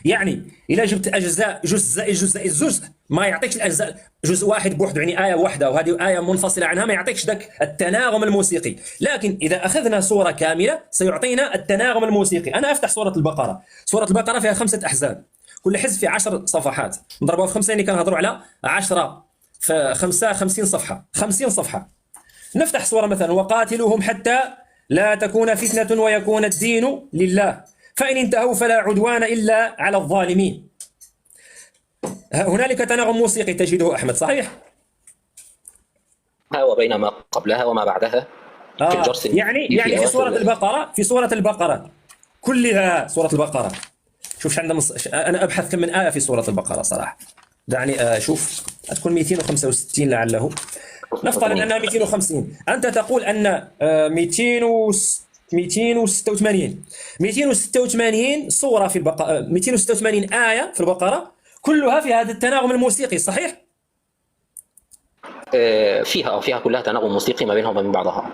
يعني إذا جبت أجزاء جزء ما يعطيكش الأجزاء جزء واحد بوحده، يعني آية واحدة وهذه آية منفصلة عنها، ما يعطيكش ذاك التناغم الموسيقي. لكن إذا أخذنا سورة كاملة سيعطينا التناغم الموسيقي. أنا أفتح سورة البقرة فيها 5 أحزاب، كل حزب فيه 10 صفحات، نضربوها في 5 يعني كنهضروا على 10 في 5 50 صفحة، 50 صفحة. نفتح سورة مثلا وقاتلوهم حتى لا تكون فتنة ويكون الدين لله فإن انتهوا فلا عدوان إلا على الظالمين. هنالك تناغم موسيقي تجده أحمد، صحيح؟ وبين ما قبلها وما بعدها في الجرس يعني في سورة البقرة كلها، سورة البقرة شوف عندنا أنا أبحث كم من آية في سورة البقرة صراحة. دعني أشوف، تكون 265 لعله، نفترض أنها 250. أنت تقول أن 286 سورة في البقرة، 286 آية في البقرة كلها في هذا التناغم الموسيقي، صحيح؟ فيها كلها تناغم موسيقي ما بينها وبين بعضها.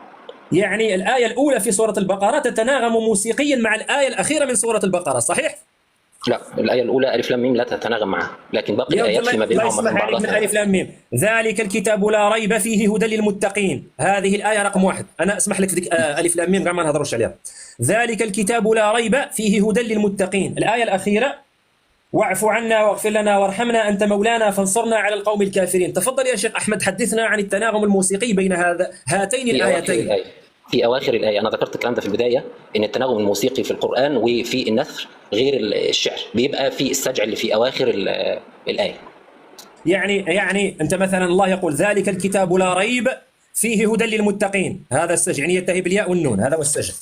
يعني الآية الأولى في سورة البقرة تتناغم موسيقيا مع الآية الأخيرة من سورة البقرة، صحيح؟ لا، الآية الأولى ألف لام ميم لا تتناغم معها، لكن باقي الآيات فيما بينها وما بين بعضها. من ألف لام ميم، ذلك الكتاب لا ريب فيه هدى للمتقين، هذه الآية رقم 1. أنا أسمح لك في ذيك ألف لام ميم قاع ما نهضروش عليها. ذلك الكتاب لا ريب فيه هدى للمتقين. الآية الأخيرة واعف عنا واغفر لنا وارحمنا أنت مولانا فانصرنا على القوم الكافرين. تفضل يا شيخ أحمد، حدثنا عن التناغم الموسيقي بين هاتين الآيتين. في أواخر الآية، أنا ذكرت الكلام ده في البداية، إن التناغم الموسيقي في القرآن وفي النثر غير الشعر، بيبقى في السجع اللي في أواخر الآية. يعني أنت مثلا الله يقول ذلك الكتاب لا ريب فيه هدى للمتقين، هذا السجع يعني ينتهي بالياء والنون، هذا هو السجع.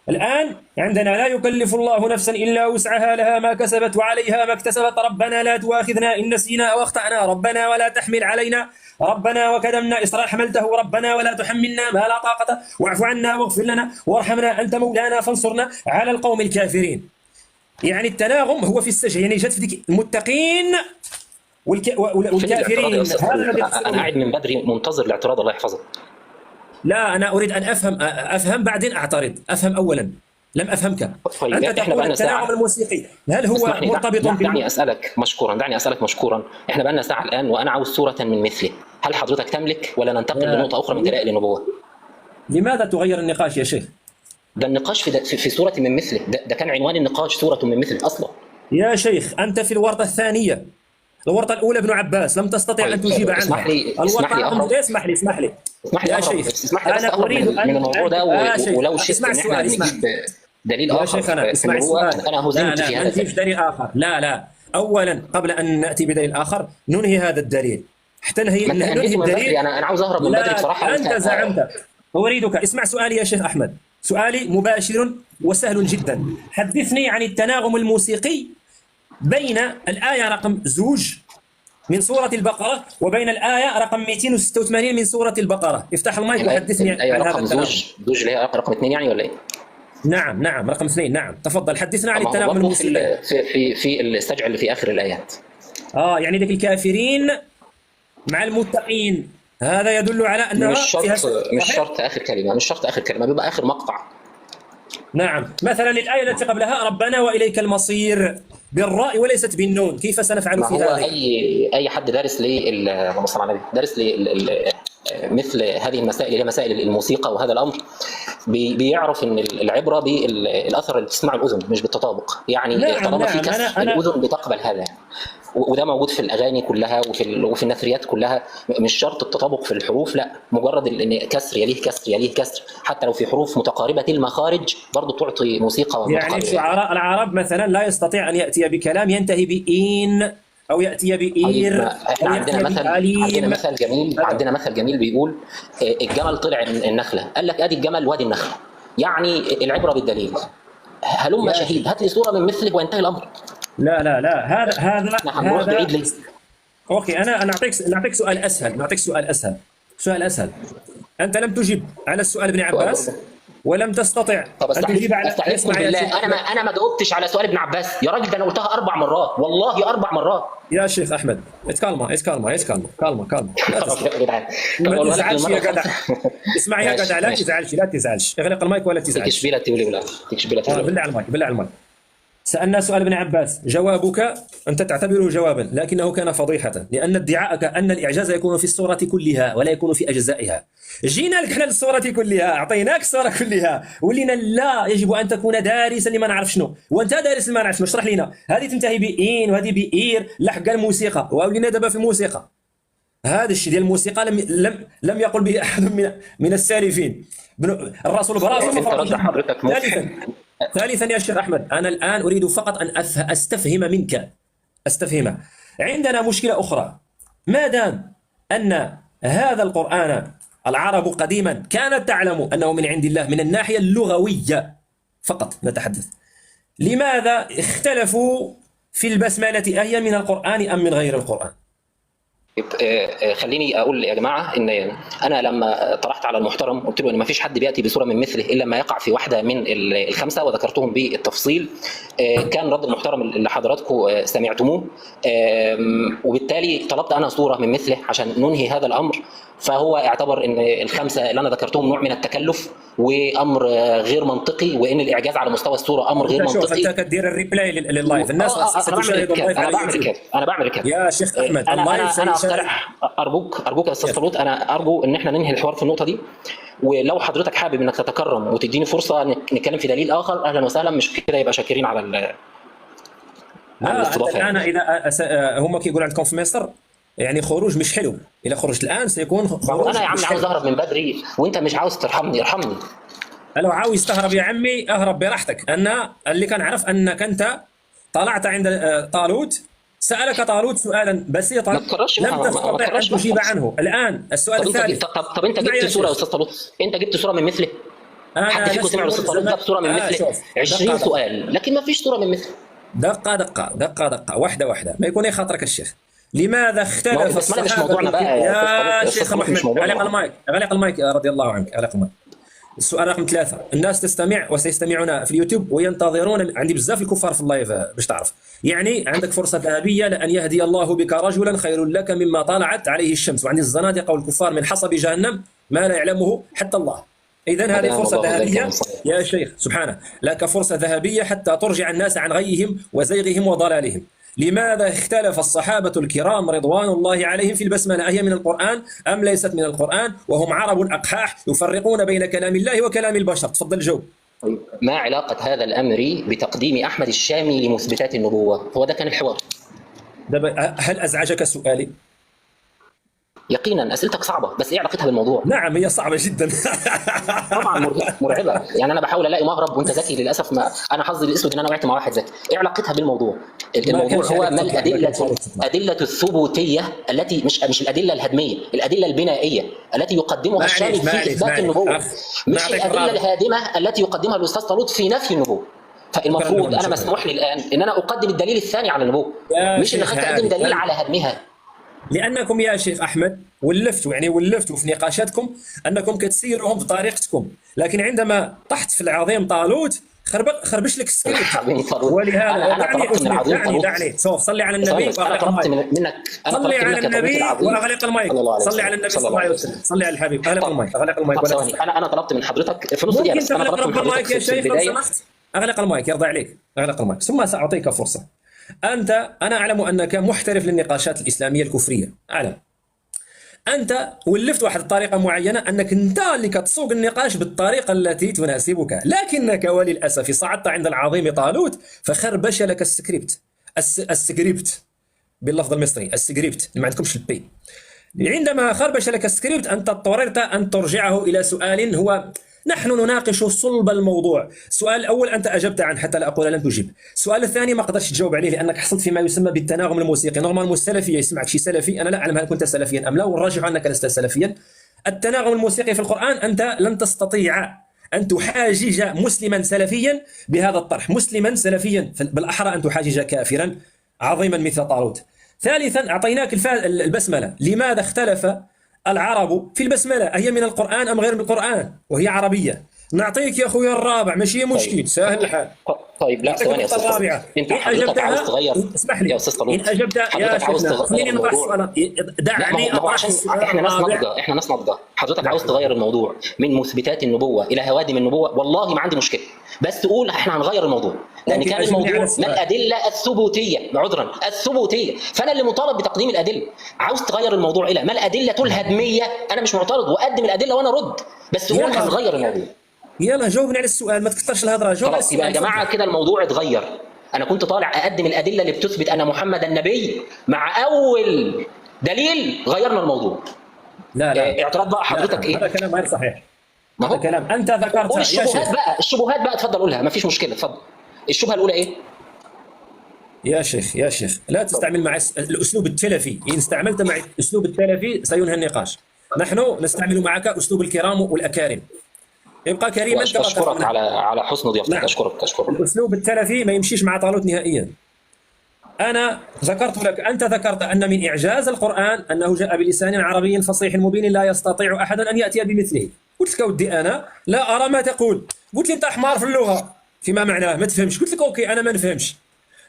الآن عندنا لا يكلف الله نفسا إلا وسعها لها ما كسبت وعليها ما اكتسبت ربنا لا تؤاخذنا إن نسينا أو أخطأنا ربنا ولا تحمل علينا ربنا وكدمنا إصرار حملته ربنا ولا تحملنا ما لا طاقة واعف عنا واغفر لنا وارحمنا أنت مولانا فانصرنا على القوم الكافرين. يعني التناغم هو في السجع، يعني جت في ذيك المتقين والكافرين. أنا قاعد من بدري منتظر الاعتراض، الله يحفظك. لا أنا أريد أن أفهم بعدين أعترض. أفهم أولا، لم أفهمك. طيب أنت تقول التناغم الموسيقي هل هو مرتبط دعني أسألك مشكورا. إحنا بقى لنا ساعة الآن وأنا عاوز سورة من مثله، هل حضرتك تملك ولا ننتقل لنقطة أخرى من دلائل النبوة؟ لماذا تغير النقاش يا شيخ؟ ده النقاش في سورة من مثله، ده كان عنوان النقاش، سورة من مثله أصلا. يا شيخ أنت في الورطة الثانية، الورطة الأولى ابن عباس لم تستطع أن تجيب عنها. اسمح لي يا شيخ، أنا أريد من الموضوع ده، ولو شئت إن إحنا نجيب دليل آخر. يا شيخ اسمع السؤال. أنا هزمت في هذا. لا دليل آخر. لا أولا قبل أن نأتي بدليل آخر ننهي هذا الدليل حتى ننهي الدليل. أنا عاوز أهرب من بدري بصراحة. أنت زعمت. أريدك اسمع سؤالي يا شيخ أحمد، سؤالي مباشر وسهل جدا. حدثني عن التناغم الموسيقي بين الآية رقم 2 من سورة البقرة وبين الآية رقم 286 من سورة البقرة. افتح المايك وحدثني عن هذا التناغم. دوج اللي هي رقم 2 يعني ولا إيه؟ نعم رقم 2. نعم تفضل حدثنا عن التناغم الموسيقي في السجع اللي في آخر الآيات. يعني ذلك الكافرين مع المتقين، هذا يدل على أنها مش شرط آخر كلمة، بيبقى آخر مقطع. نعم مثلا الآية التي قبلها ربنا وإليك المصير بالراء وليست بالنون، كيف سنفعل في هذا؟ أي حد دارس اللهم صل على النبي، دارس مثل هذه المسائل اللي هي مسائل الموسيقى وهذا الأمر، بيعرف ان العبره بالاثر اللي بتسمعه الاذن مش بالتطابق. يعني طالما في كسر الاذن بتقبل هذا، وده موجود في الاغاني كلها وفي النثريات كلها. مش شرط التطابق في الحروف، لا، مجرد ان كسر يليه كسر حتى لو في حروف متقاربه المخارج برضه تعطي موسيقى يعني متقاربه. شعراء العرب مثلا لا يستطيع ان ياتي بكلام ينتهي بإين او ياتي بإير. احنا عندنا مثل جميل بيقول الجمل طلع النخله، قال لك ادي الجمل وادي النخله، يعني العبره بالدليل. هلم شهيد، هات لي صوره من مثلك وينتهي الامر. لا هذا هنروح بعيد ليه؟ اوكي انا نعطيك سؤال اسهل. انت لم تجب على السؤال ابن عباس ولم تستطع ان تجيب على. اسمع بالله، انا ما جاوبتش على سؤال ابن عباس يا راجل، ده انا قلتها 4 مرات، والله 4 مرات. يا شيخ احمد اتكلم. ما تزعلش يا جدع. اسمع يا جدع، لا تزعلش. اغلق المايك ولا تزعلش. تكشبيله تولي ولا تكشبيله تولي. بالله على المايك. سألنا سؤال ابن عباس، جوابك أنت تعتبره جوابا لكنه كان فضيحة، لأن ادعاءك أن الإعجاز يكون في السورة كلها ولا يكون في أجزائها. جينا لك احنا للسورة كلها، أعطيناك السورة كلها، ولينا لا يجب أن تكون دارسا لما نعرف شنو، وأنت دارس لما نعرف شنو. اشرح لنا، هذه تنتهي بإين وهذه بإير، لحق الموسيقى، وأولينا دابا في الموسيقى. هذا الشيء ديال الموسيقى لم يقل به أحد من السالفين. الرسول براسه ما فرق. ثالثا يا شيخ أحمد، أنا الآن أريد فقط أن أستفهم منك، عندنا مشكلة أخرى. ما دام أن هذا القرآن العرب قديما كانت تعلم أنه من عند الله من الناحية اللغوية فقط نتحدث، لماذا اختلفوا في البسملة أهي من القرآن أم من غير القرآن؟ خليني اقول يا جماعه ان انا لما طرحت على المحترم قلت له ان ما فيش حد بياتي بسوره من مثله الا ما يقع في واحده من الخمسه وذكرتهم بالتفصيل. كان رد المحترم اللي حضراتكم سمعتموه، وبالتالي طلبت انا سوره من مثله عشان ننهي هذا الامر. فهو اعتبر ان الخمسه اللي انا ذكرتهم نوع من التكلف وامر غير منطقي، وان الاعجاز على مستوى السوره امر غير منطقي. انت كدير الريبلاي لللايف، الناس ستشاهد اللايف. انا بعمل كده يا شيخ احمد. انا اقترح، ارجوك يا استاذ طالوت، انا ارجو ان احنا ننهي الحوار في النقطه دي، ولو حضرتك حابب انك تتكرم وتديني فرصه نتكلم في دليل اخر اهلا وسهلا، مش كده يبقى شاكرين على الاستضافه. الان اذا هم كيقولوا عندكم في مصر يعني خروج مش حلو، اذا خرجت الان سيكون خروج. انا يا عمي عاوز اهرب من بدري وانت مش عاوز ترحمني، ارحمني. لو عاوز تهرب يا عمي اهرب براحتك. انا اللي كان عرف انك انت طلعت عند طالوت، سألك طالوت سؤالا بسيطا لم تستطع أن تجيب عنه. الآن السؤال الثالث. طب أنت جبت سورة يا أستاذ طالوت؟ أنت جبت سورة من مثله؟ حد فيكم سمع الأستاذ طالوت جاب سورة من مثله؟ 20 سؤال لكن ما فيش سورة من مثله. دقة واحدة ما يكون خاطرك الشيخ. لماذا اختلف الصحابة؟ مش موضوعنا بقى يا شيخ محمد، أغلق المايك رضي الله عنك، أغلق المايك. السؤال رقم 3، الناس تستمع وسيستمعون في اليوتيوب وينتظرون، عندي بزاف الكفار في اللايف باش تعرف، يعني عندك فرصة ذهبية لأن يهدي الله بك رجلا خير لك مما طلعت عليه الشمس، وعندي الزنادقة والكفار من حصب جهنم ما لا يعلمه حتى الله. إذن هذه فرصة ذهبية يا شيخ، سبحانه لك فرصة ذهبية حتى ترجع الناس عن غيهم وزيغهم وضلالهم. لماذا اختلف الصحابة الكرام رضوان الله عليهم في البسملة؟ أهي من القرآن أم ليست من القرآن؟ وهم عرب أقحاح يفرقون بين كلام الله وكلام البشر. تفضل جاوب. ما علاقة هذا الأمر بتقديم أحمد الشامي لمثبتات النبوة؟ هو ده كان الحوار. هل أزعجك سؤالي؟ يقينا اسئلتك صعبه، بس ايه علاقتها بالموضوع؟ نعم هي صعبه جدا. طبعا مرعبه، يعني انا بحاول الاقي مهرب وانت ذكي للاسف. ما انا حظي الاسود ان انا وقعت مع واحد ذكي. ايه علاقتها بالموضوع؟ الموضوع هو ما الادله الثبوتيه التي مش الادله الهدميه، الادله البنائيه التي يقدمها الشامي في اثبات النبوه، مش الادله الهادمه التي يقدمها الاستاذ طالوت في نفي النبوه. فالمفروض انا مسموح لي الان ان انا اقدم الدليل الثاني على النبوه، مش ان اقدم دليل على هدمها. لأنكم يا شيخ أحمد ولفتوا في نقاشاتكم أنكم كتسيروهم بطريقتكم، لكن عندما طحت في العظيم طالوت خربش لك السكريبت. ولهذا دعني سوف صلي على النبي وأغلق المايك. صلي على النبي وأغلق المايك. صلي على النبي صلى الله عليه وسلم. صلي على الحبيب. أغلق المايك. أنا طلبت من حضرتك في نص دقيقة بس. أنا طلبت من حضرتك يا شيخ لو سمحت أغلق المايك، يرضى عليك أغلق المايك ثم سأعطيك فرصة. أنا أعلم أنك محترف للنقاشات الإسلامية الكفرية، أعلم. أنت ولفت واحد الطريقة معينة أنك أنت اللي كتسوق النقاش بالطريقة التي تناسبك، لكنك وللأسف صعدت عند العظيم طالوت فخربش لك السكريبت باللفظ المصري، السكريبت ما عندكمش البي. عندما خربش لك السكريبت أنت اضطررت أن ترجعه إلى سؤال هو نحن نناقش صلب الموضوع. السؤال الأول أنت أجبت عنه حتى لا أقول لم تجب. السؤال الثاني ما قدرتش تجاوب عليه لأنك حصلت فيما يسمى بالتناغم الموسيقي. نورمال السلفية يسمعك شي سلفي، أنا لا أعلم هل كنت سلفيا أم لا، والراجح أنك لست سلفيا. التناغم الموسيقي في القرآن أنت لن تستطيع أن تحاجج مسلما سلفيا بهذا الطرح، مسلما سلفيا بالأحرى أن تحاجج كافرا عظيما مثل طالوت. ثالثا أعطيناك البسملة. لماذا اختلف العرب في البسملة؟ هي من القرآن أم غير من القرآن؟ وهي عربية. نعطيك يا اخوي الرابع، ماشي مشكل، سهل الحال. طيب لا نعطيك ثواني يا النقطة استاذ الرابعة. انت إن حضرتك عاوز أجبتها تغير اسمح يا لي، استاذ إن طلوط، أجبت يا حضرتك عاوز شيخنا تغير خليني نطرح الموضوع. السؤال، لا دعني ما هو أطرح عشان السؤال احنا ناس الرابع. ناضجه، احنا ناس ناضجه. حضرتك نعم. عاوز تغير الموضوع من مثبتات النبوه الى هوادم النبوه، والله ما عندي مشكله، بس تقول احنا هنغير الموضوع، لان ممكن كان أجبني على الموضوع ما السؤال. الادله الثبوتيه، عذرا الثبوتيه، فانا اللي مطالب بتقديم الادله. عاوز تغير الموضوع الى ما الادله الهدميه، انا مش معترض وقدم الادله وانا ارد، بس تقول يلا هنغير الموضوع. يلا جاوبني على السؤال، ما تكثرش الهضره، جاوب على خلاص يبقى السؤال. يا جماعه كده الموضوع اتغير. انا كنت طالع اقدم الادله اللي بتثبت ان محمد النبي، مع اول دليل غيرنا الموضوع. لا لا اعتراض بقى حضرتك لا، ايه؟ هذا كلام غير صحيح. ما هذا هو كلام انت ذكرت قول يا الشبهات شيخ. بقى، الشبهات بقى اتفضل قولها، ما فيش مشكله، اتفضل. الشبهه الاولى ايه؟ يا شيخ يا شيخ، لا تستعمل مع الاسلوب التلفي، ان استعملت مع الاسلوب التلفي سينهي النقاش. نحن نستعمل معك اسلوب الكرام والاكارم، ابقى كريما كما اشكرك كرمنا. على حسن ضيافتك. نعم. اشكرك. الاسلوب التلفي ما يمشيش مع طالوت نهائيا. انا ذكرت لك، انت ذكرت ان من اعجاز القران انه جاء بلسان عربي فصيح مبين لا يستطيع احد ان ياتي بمثله. قلت لك اودي انا لا ارى ما تقول، قلت لي انت حمار في اللغه فيما معناه ما تفهمش، قلت لك اوكي انا ما نفهمش.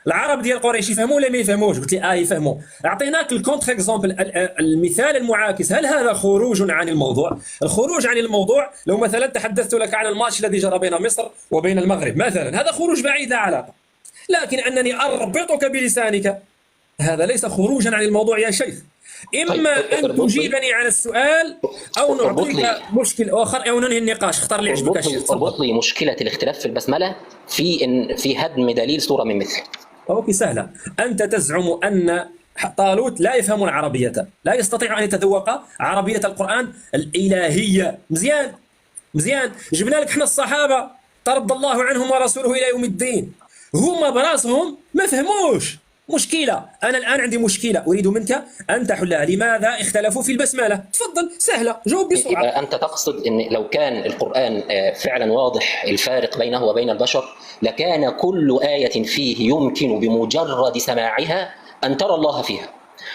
العرب ديال قريش يفهموا ولا ما يفهموش؟ قلت لي يفهموا. اعطيناك الكونتر اكزومبل، المثال المعاكس. هل هذا خروج عن الموضوع؟ الخروج عن الموضوع لو مثلا تحدثت لك عن الماتش الذي جرى بين مصر وبين المغرب مثلا، هذا خروج بعيد لا علاقه. لكن انني اربطك بلسانك هذا ليس خروجا عن الموضوع يا شيخ. اما ان تجيبني عن السؤال او نعطيك مشكل اخر او ننهي النقاش، اختار اللي يعجبك. اربط لي مشكله الاختلاف في البسمله في هدم دليل سوره من مثله. اوكي سهله. انت تزعم ان طالوت لا يفهم العربيه، لا يستطيع ان يتذوق عربيه القران الالهيه. مزيان جبنا لك احنا الصحابه ترضى الله عنهم ورسوله الى يوم الدين، هما براسهم ما فهموش. مشكله، انا الان عندي مشكله اريد منك ان تحلها. لماذا اختلفوا في البسمله؟ تفضل سهله، جاوب بسرعه. يبقى انت تقصد ان لو كان القران فعلا واضح الفارق بينه وبين البشر، لكان كل ايه فيه يمكن بمجرد سماعها ان ترى الله فيها.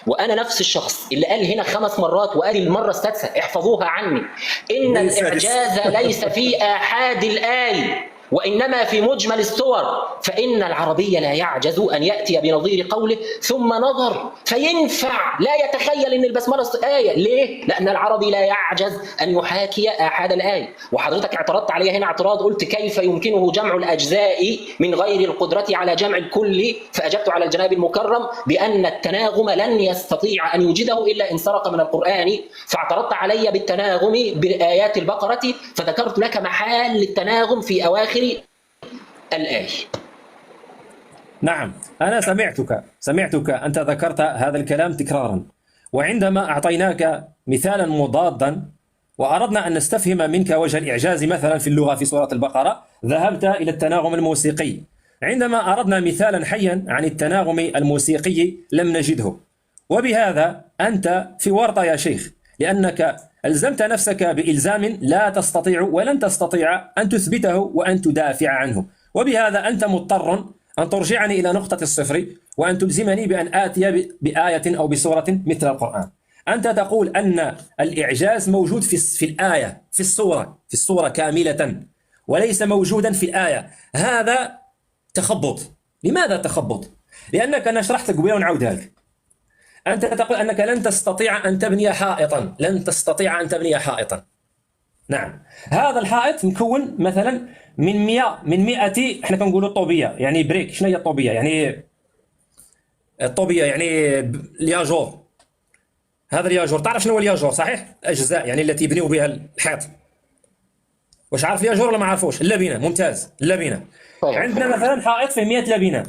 وانا نفس الشخص اللي قال هنا 5 مرات وقال المره السادسه احفظوها عني ان الاعجاز ليس في احاد الايه وإنما في مجمل السور، فإن العربي لا يعجز أن يأتي بنظير قوله ثم نظر فينفع لا يتخيل أن البسملة آية. ليه؟ لأن العربي لا يعجز أن يحاكي آحاد الآية. وحضرتك اعترضت عليها هنا اعتراض، قلت كيف يمكنه جمع الأجزاء من غير القدرة على جمع الكل؟ فأجبت على الجناب المكرم بأن التناغم لن يستطيع أن يوجده إلا إن سرق من القرآن، فاعترضت علي بالتناغم بآيات البقرة، فذكرت لك محال التناغم في أواخر الآية. نعم أنا سمعتك أنت ذكرت هذا الكلام تكرارا، وعندما أعطيناك مثالا مضادا وأردنا أن نستفهم منك وجه الإعجاز مثلا في اللغة في سورة البقرة، ذهبت إلى التناغم الموسيقي. عندما أردنا مثالا حيا عن التناغم الموسيقي لم نجده، وبهذا أنت في ورطة يا شيخ، لأنك ألزمت نفسك بإلزام لا تستطيع ولن تستطيع أن تثبته وأن تدافع عنه، وبهذا أنت مضطر أن ترجعني إلى نقطة الصفر وأن تلزمني بأن آتي بآية أو بسورة مثل القرآن. أنت تقول أن الإعجاز موجود في الآية، في السورة كاملة، وليس موجودا في الآية. هذا تخبط. لماذا تخبط؟ لأنك أنا شرحت لك قبيله ونعاودها لك. أنت تقول أنك لن تستطيع أن تبني حائطا، نعم. هذا الحائط مكون مثلا من 100 احنا كنقولوا الطوبية، يعني بريك. شنو هي الطوبية؟ يعني الطوبية يعني الياجور. هذا الياجور، تعرف شنو هو الياجور صحيح؟ أجزاء يعني التي يبنيوا بها الحيط. واش عارف الياجور ولا ما عارفوش؟ اللبنة، ممتاز، اللبنة. عندنا مثلا حائط فيه 100 لبنة،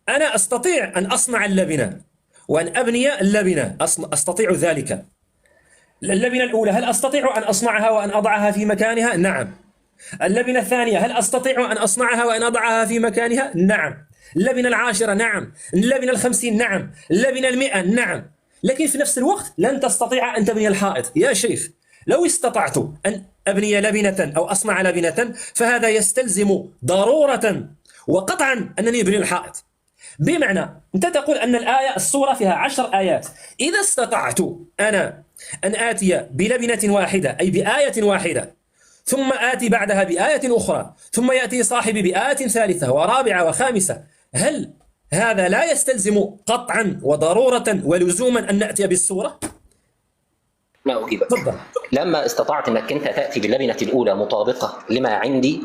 أنا أستطيع أن أصنع اللبنة وأن أبني اللبنة، أستطيع ذلك. اللبنة الأولى هل أستطيع أن أصنعها وأن أضعها في مكانها؟ نعم. اللبنة الثانية هل أستطيع أن أصنعها وأن أضعها في مكانها؟ نعم. اللبنة 10 نعم. اللبنة 50 نعم. اللبنة 100 نعم. لكن في نفس الوقت لن تستطيع أن تبني الحائط يا شيخ. لو استطعت أن أبني لبنة أو أصنع لبنة فهذا يستلزم ضرورة وقطعا أنني أبني الحائط. بمعنى أنت تقول أن السورة فيها 10 آيات، إذا استطعت أنا أن آتي بلبنة واحدة أي بآية واحدة ثم آتي بعدها بآية أخرى، ثم يأتي صاحبي بآية ثالثة ورابعة وخامسة. هل هذا لا يستلزم قطعا وضرورة ولزوما أن نأتي بالسورة؟ ما أجيبك. تفضل. لما استطعت أنك أنت تأتي باللبنة الأولى مطابقة لما عندي،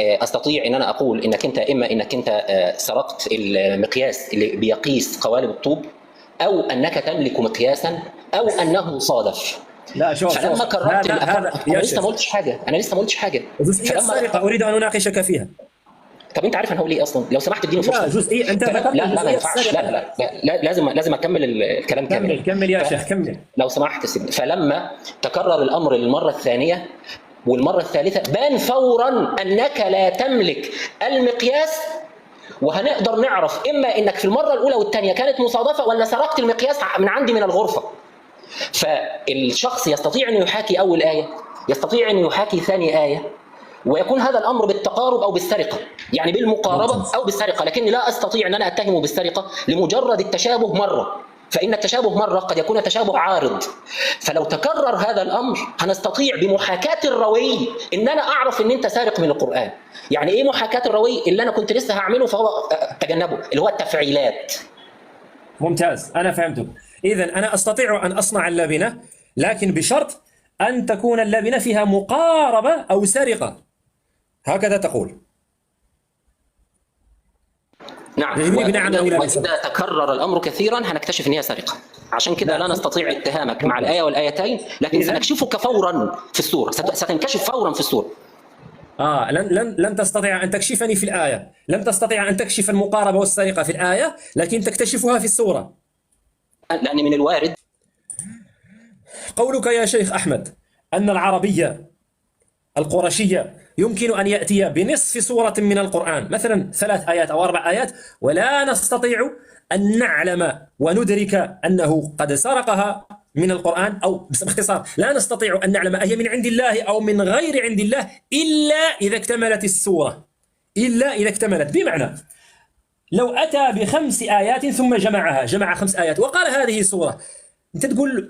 استطيع ان انا اقول انك انت اما انك انت سرقت المقياس اللي بيقيس قوالب الطوب، او انك تملك مقياسا، او انه صادف. لا شوف فلما قررت هذا انا لسه ما قلتش حاجه، جزئية السرقة أريد أن أناقش فيها. طب انت عارف انا هقول ايه اصلا؟ لو سمحت اديني فرصه. لا جزئية انت لا ما ينفعش، لا لازم اكمل الكلام كامل. كمل يا شيخ كمل لو سمحت سيدي. فلما تكرر الامر للمره الثانيه والمره الثالثه بان فورا انك لا تملك المقياس، وهنقدر نعرف اما انك في المره الاولى والثانيه كانت مصادفه ولا سرقت المقياس من عندي من الغرفه. فالشخص يستطيع ان يحاكي اول ايه، يستطيع ان يحاكي ثاني ايه، ويكون هذا الامر بالتقارب او بالسرقه، يعني بالمقاربه او بالسرقه، لكني لا استطيع ان انا اتهمه بالسرقه لمجرد التشابه مره، فان التشابه مره قد يكون تشابه عارض. فلو تكرر هذا الامر هنستطيع بمحاكاه الروي ان انا اعرف ان انت سارق من القران. يعني ايه محاكاه الروي؟ اللي انا كنت لسه هعمله فهو تجنبه، اللي هو التفعيلات. ممتاز، انا فهمتك. اذا انا استطيع ان اصنع اللبنه، لكن بشرط ان تكون اللبنه فيها مقاربه او سرقه، هكذا تقول. نعم، وإذا تكرر الأمر كثيرا هنكتشف أن هي سرقة. عشان كده لا نستطيع اتهامك مع الآية والآيتين، لكن سنكشفك فورا في السورة، ستنكشف فورا في السورة. لن تستطيع أن تكشفني في الآية، لم تستطيع أن تكشف المقاربة والسرقة في الآية، لكن تكتشفها في السورة. لأن من الوارد قولك يا شيخ أحمد أن العربية القرشية يمكن أن يأتي بنصف سورة من القرآن، مثلا 3 آيات أو 4 آيات، ولا نستطيع أن نعلم وندرك أنه قد سرقها من القرآن، أو باختصار لا نستطيع أن نعلم أهي من عند الله أو من غير عند الله إلا إذا اكتملت السورة، إلا إذا اكتملت. بمعنى لو أتى ب5 آيات ثم جمع 5 آيات وقال هذه سورة، أنت تقول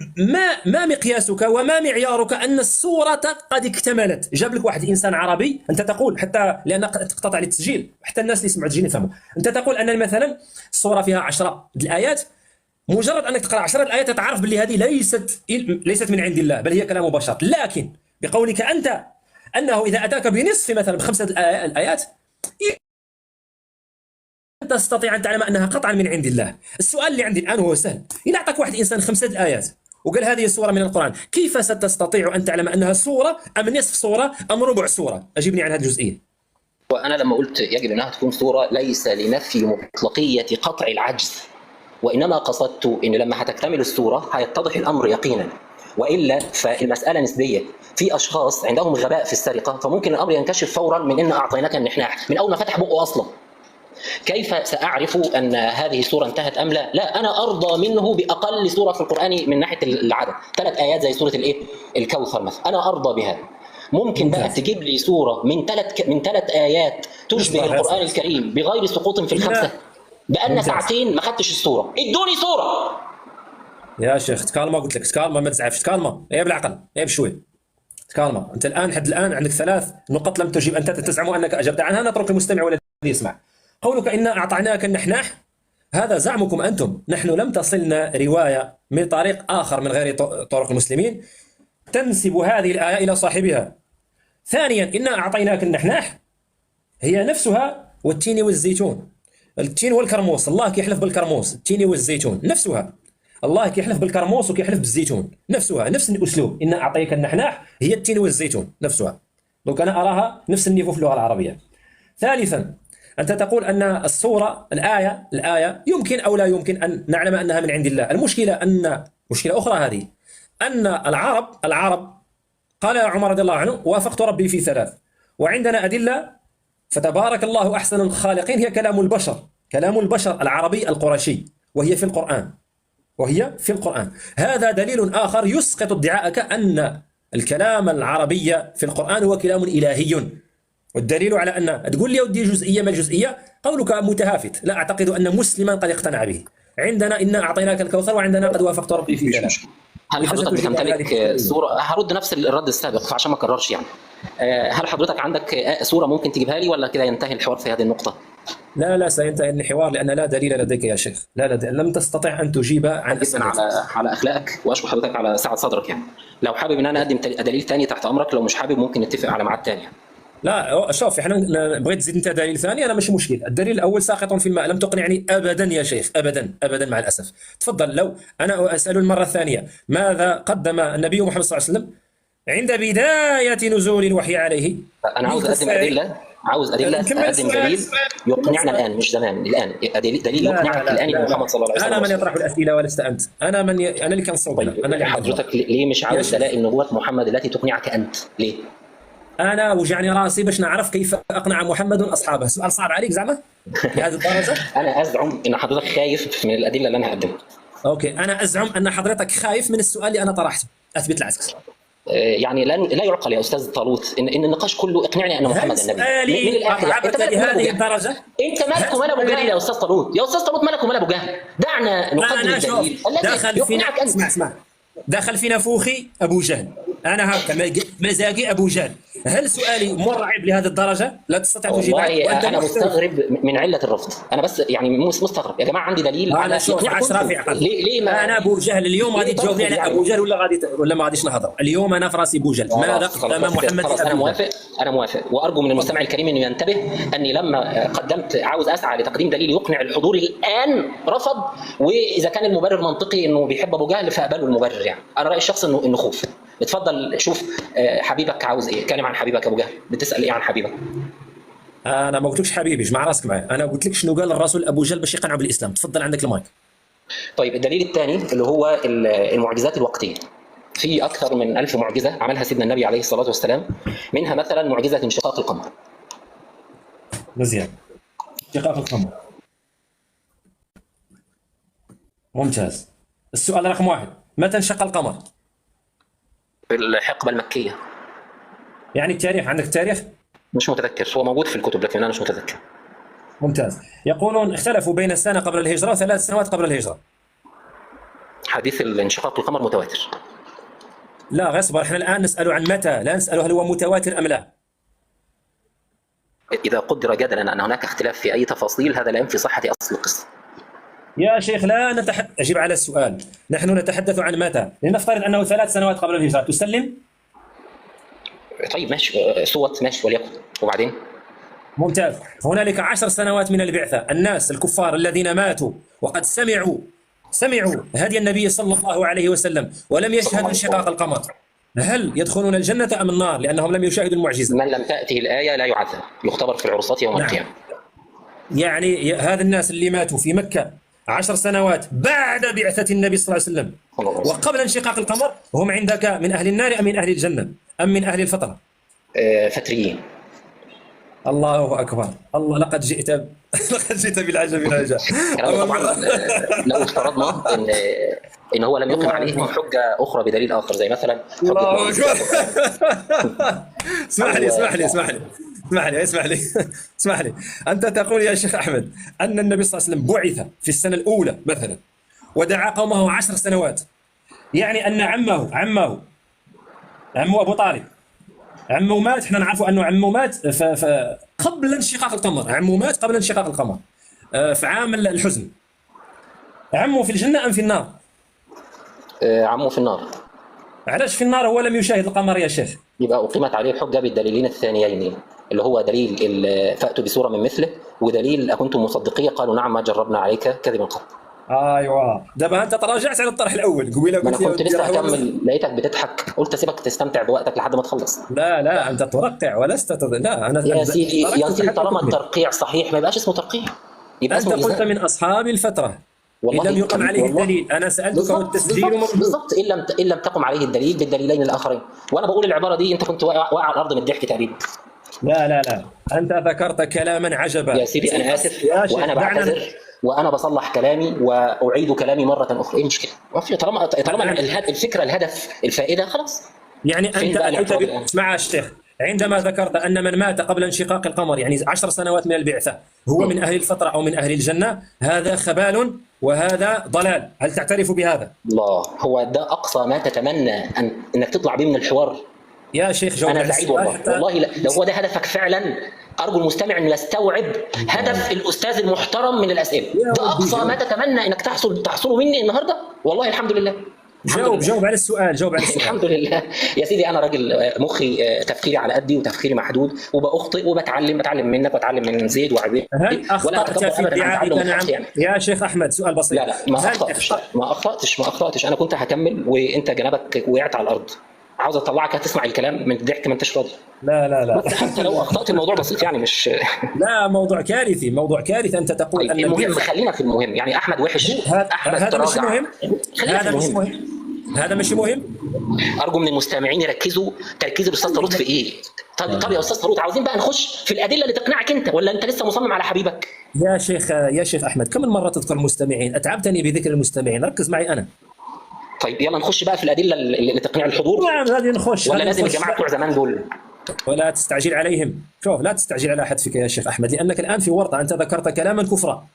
ما مقياسك وما معيارك أن السورة قد اكتملت؟ جاب لك واحد إنسان عربي، أنت تقول حتى لأن تقتطع التسجيل، حتى الناس اللي يسمعوا التسجيل يفهموا، أنت تقول أن مثلا السورة فيها 10 الآيات، مجرد أنك تقرأ 10 الآيات تعرف باللي هذه ليست من عند الله، بل هي كلام بشر. لكن بقولك أنت أنه إذا أتاك بنصف مثلا ب5 الآيات تستطيع أن تعلم أنها قطعا من عند الله. السؤال اللي عندي الآن هو سهل، إذا أعطاك واحد إنسان 5 آيات وقال هذه سورة من القرآن، كيف ستستطيع أن تعلم أنها سورة أم نصف سورة أم ربع سورة؟ أجيبني عن هذه الجزئية. وأنا لما قلت يجب أنها تكون سورة ليس لنفي مطلقية قطع العجز، وإنما قصدت أن لما هتكتمل السورة هيتضح الأمر يقينا، وإلا فالمسألة نسبية. في أشخاص عندهم غباء في السرقة، فممكن الأمر ينكشف فورا من إن أعطيناك النحناح من أول ما فتح بقه أصلا. كيف سأعرف أن هذه السورة انتهت أم لا؟ لا، أنا أرضى منه بأقل سورة في القرآن من ناحية العدد، 3 آيات زي سورة الكوثر مثلا، أنا أرضى بها. ممكن بقى تجيب لي سورة من 3 آيات تشبه القرآن الكريم بغير سقوط في ال5، بقالنا ساعتين ما خدتش السورة، ادوني سورة. يا شيخ تكالما، قلت لك تكالما، ما تزعفش، تكالما، ايه بالعقل، ايه بشوي، تكالما. أنت الآن حد الآن عندك 3 نقط لم تجيب، أنت تزعم أنك أجبت عنها، نترك المستمع والذي يسمع. قولك إنا أعطيناك النحناح، هذا زعمكم أنتم، نحن لم تصلنا رواية من طريق آخر من غير طرق المسلمين تنسب هذه الآية إلى صاحبها. ثانيا، إنا أعطيناك النحناح هي نفسها والتين والزيتون، التين والكرموس، الله كيحلف بالكرموس، التين والزيتون نفسها، الله كيحلف بالكرموس وكيحلف بالزيتون نفسها، نفس الأسلوب، إنا أعطيك النحناح هي التين والزيتون نفسها. دونك أنا أراها نفس النيفو في اللغة العربية. ثالثا، أنت تقول أن السورة الآية يمكن أو لا يمكن أن نعلم أنها من عند الله. المشكلة أن مشكلة أخرى هذه، أن العرب قال عمر رضي الله عنه وافقت ربي في 3، وعندنا أدلة فتبارك الله أحسن الخالقين هي كلام البشر العربي القرشي، وهي في القرآن. هذا دليل آخر يسقط ادعاءك أن الكلام العربي في القرآن هو كلام إلهي. والدليل على أن تقول لي ودي جزئية ما الجزئية، قولك متهافت، لا أعتقد أن مسلما قد اقتنع به. عندنا إنا أعطيناك الكوثر، وعندنا قد وافقت ربي في 3. هل حضرتك بتمتلك صورة؟ هرد نفس الرد السابق عشان ما اكررش يعني. هل حضرتك عندك صورة ممكن تجيبها لي، ولا كده ينتهي الحوار في هذه النقطة؟ لا لا، سينتهي الحوار لأن لا دليل لديك يا شيخ. لم تستطع أن تجيب عن جدا أسئلتي. على اخلاقك، واشكر حضرتك على سعه صدرك يعني. لو حابب ان انا اقدم دليل تاني تحت امرك، لو مش حابب ممكن نتفق على ميعاد تاني. لا شوف، احنا بغيت تزيد انت دليل ثاني، انا مش مشكل. الدليل الاول ساقط في الماء، لم تقنعني ابدا يا شيخ، ابدا ابدا مع الاسف. تفضل. لو انا اسال المره الثانيه، ماذا قدم النبي محمد صلى الله عليه وسلم عند بدايه نزول الوحي عليه؟ انا عاوز اقدم ادله، نكمل اقدم دليل يقنعنا الان، مش زمان، الان دليل يقنعك الان ان محمد صلى الله عليه وسلم. انا من يطرح الاسئله ولست انت. انا اللي كان صوت. طيب انا اللي حضرتك ليه مش عاوز دلائل نبوة محمد التي تقنعك انت؟ ليه؟ انا وجعني راسي باش نعرف كيف اقنع محمد اصحابه. سؤال صعب عليك زعما بهذه الدرجه؟ انا ازعم ان حضرتك خايف من الادله اللي انا هقدمها. اوكي، انا ازعم ان حضرتك خايف من السؤال اللي انا طرحته. اثبت العكس. يعني لا يعقل يا استاذ طالوت ان النقاش كله اقنعني ان محمد النبي. من الاخر انت مالك لهذه الدرجه؟ انت مالك ومال ابو جهل يا استاذ طالوت؟ يا استاذ طالوت مالك ومال ابو جهل؟ دعنا نقدم الدليل الذي يقنعك انت. اسمع، دخل في نافوخي ابو جهل. انا هكا مزاجي ابو جهل. هل سؤالي مرعب لهذه الدرجه؟ لا تستطيع تجيب؟ والله انا مستغرب من عله الرفض. انا بس يعني مستغرب يا جماعه. عندي دليل على يقنعكم. ليه ما انا ابو جهل اليوم غادي تجاوبني على ابو جهل ولا ما غاديش نهضر اليوم؟ انا في راسي ابو جهل. ماذا قدم محمد؟ انا موافق وارجو من المستمع الكريم انه ينتبه اني لما قدمت عاوز اسعى لتقديم دليل يقنع الحضور الان رفض. واذا كان المبرر منطقي انه بيحب ابو جهل فقبلوا المبرر. يعني انا رايي الشخصي انه خوف. اتفضل شوف حبيبك عاوز ايه. اتكلم عن حبيبك ابو جهل. بتسال ايه عن حبيبك؟ انا ما قلتلكش حبيبي، اجمع راسك معايا. انا قلت لك شنو قال الرسول ابو جهل باش يقنعوا بالاسلام. تفضل عندك المايك. طيب الدليل الثاني اللي هو المعجزات الوقتيه. في اكثر من 1000 معجزه عملها سيدنا النبي عليه الصلاه والسلام. منها مثلا معجزه انشقاق القمر. مزيان. انشقاق القمر ممتاز. السؤال رقم 1، متى انشق القمر؟ في الحقبه المكيه. يعني التاريخ، عندك التاريخ؟ مش متذكر، هو موجود في الكتب لكن انا مش متذكر. ممتاز. يقولون اختلفوا بين السنه قبل الهجره و3 سنوات قبل الهجره. حديث الانشقاق القمر متواتر. لا غير اصبر، احنا الان نسال عن متى، لا نسال هل هو متواتر ام لا. اذا قدر جدلا ان هناك اختلاف في اي تفاصيل هذا لا ينفي صحه اصل القصه. يا شيخ لا أجيب على السؤال. نحن نتحدث عن متى. لنفترض أنه 3 سنوات قبل الهجرة، تسلم؟ طيب ماشي، صوت ماشي وليكن. وبعدين؟ ممتاز. هنالك 10 سنوات من البعثة، الناس الكفار الذين ماتوا وقد سمعوا هدي النبي صلى الله عليه وسلم ولم يشهدوا انشقاق القمر، هل يدخلون الجنة أم النار لأنهم لم يشاهدوا المعجزة؟ من لم تأته الآية لا يعذب، يختبر في العرصات يوم القيامة. يعني هذا الناس اللي ماتوا في مكة 10 سنوات بعد بعثة النبي صلى الله عليه وسلم وقبل انشقاق القمر، هم عندك من أهل النار أم من أهل الجنة أم من أهل الفترة؟ فتريين. الله أكبر. الله لقد جئت بالعجب العجاب. لو افترضنا إن هو لم يقم عليهم حجة أخرى بدليل آخر زي مثلا الله أكبر. اسمح لي. أنت تقول يا شيخ أحمد أن النبي صلى الله عليه وسلم بعث في السنة الأولى مثلا ودعا قومه 10 سنوات، يعني أن عمه أبو طالب عمه مات. احنا نعرف أنه عمه مات قبل انشقاق القمر. عمه مات قبل انشقاق القمر في عام الحزن. عمه في الجنة أم في النار؟ عمه في النار. علاش في النار؟ هو لم يشاهد القمر يا شيخ. يبقى أقيمت عليه الحجة بالدليلين الثانيين، اللي هو دليل فأتوا بسورة من مثله، ودليل أكنتم مصدقية قالوا نعم ما جربنا عليك كذبا قط. ايوه دابا انت تراجعت على الطرح الاول. قبيله قلت انا كنت لسه اكمل لقيتك بتضحك، قلت اسيبك تستمتع بوقتك لحد ما تخلص. لا انت ترقع ولست لا انا يا سيدي طالما الترقيع صحيح ما يبقاش اسمه ترقيع، يبقى انت قلت من اصحاب الفتره إن لم يقم عليه الدليل. انا سالتك والتسجيل موجود بالضبط. ان لم تقم عليه الدليل بالدليلين الاخرين. وانا بقول العباره دي انت كنت واقع على الارض من الضحك تقريبا. لا انت ذكرت كلاما عجبا. يا سيدي انا اسف وانا بعتذر وانا بصلح كلامي واعيد كلامي مره اخرى. ايه المشكله؟ طالما الفكره الهدف الفائده خلاص. يعني انت اسمع يا شيخ، عندما ذكرت ان من مات قبل انشقاق القمر يعني 10 سنوات من البعثه هو من اهل الفتره او من اهل الجنه، هذا خبال وهذا ضلال. هل تعترف بهذا؟ الله، هو ده اقصى ما تتمنى انك تطلع به من الحوار؟ يا شيخ جاوب انا على سعيد السؤال والله، حتى. والله لو هو ده هدفك فعلا، ارجو المستمع انه يستوعب هدف الاستاذ المحترم من الاسئله. يا ده ودي اقصى ما جاوب، تتمنى انك تحصله مني النهارده، والله الحمد لله. الحمد جاوب لله. جاوب على السؤال، جاوب على السؤال. الحمد لله. يا سيدي انا راجل مخي تفكيري على قدي وتفكيري محدود، وبأخطئ وبتعلم منك واتعلم من زيد وعبيد، هل ولا أخطأت اتكبر في ابدا عن ادعائك؟ تعلم نعم الحق يعني. يا شيخ أحمد، سؤال بسيط. لا ما هل اخطاتش، لا أخطأت؟ ما اخطاتش، انا كنت هكمل وانت جنبك وقعت على الارض، عاوز اطلعك هتسمع الكلام من الضحك، ما انتش راضي. لا لا لا بس حتى لو اخطات الموضوع بسيط يعني، مش لا، موضوع كارثي، موضوع كارثي. أنت تقول طيب أن المهم، البعثة. خلينا في المهم. يعني احمد وحش، احمد هذا مش تراجع. مهم. خلينا في هذا مش المهم. مهم. هذا مش مهم. ارجو من المستمعين يركزوا تركيز الاستاذ طارق في ايه. طب يا استاذ طارق، عاوزين بقى نخش في الادله اللي تقنعك انت، ولا انت لسه مصمم على حبيبك؟ يا شيخ أحمد، كم من مرة تذكر المستمعين؟ أتعبتني بذكر المستمعين، ركز معي أنا. طيب يلا نخش بقى في الادله اللي تقنع الحضور، نعم، هذه نخش، ولا هذه لازم نخش. الجماعه بتوع زمان دول؟ ولا تستعجل عليهم. شوف، لا تستعجل على حتفك يا شيخ أحمد، لأنك الآن في ورطة. أنت ذكرت كلاما كفرا،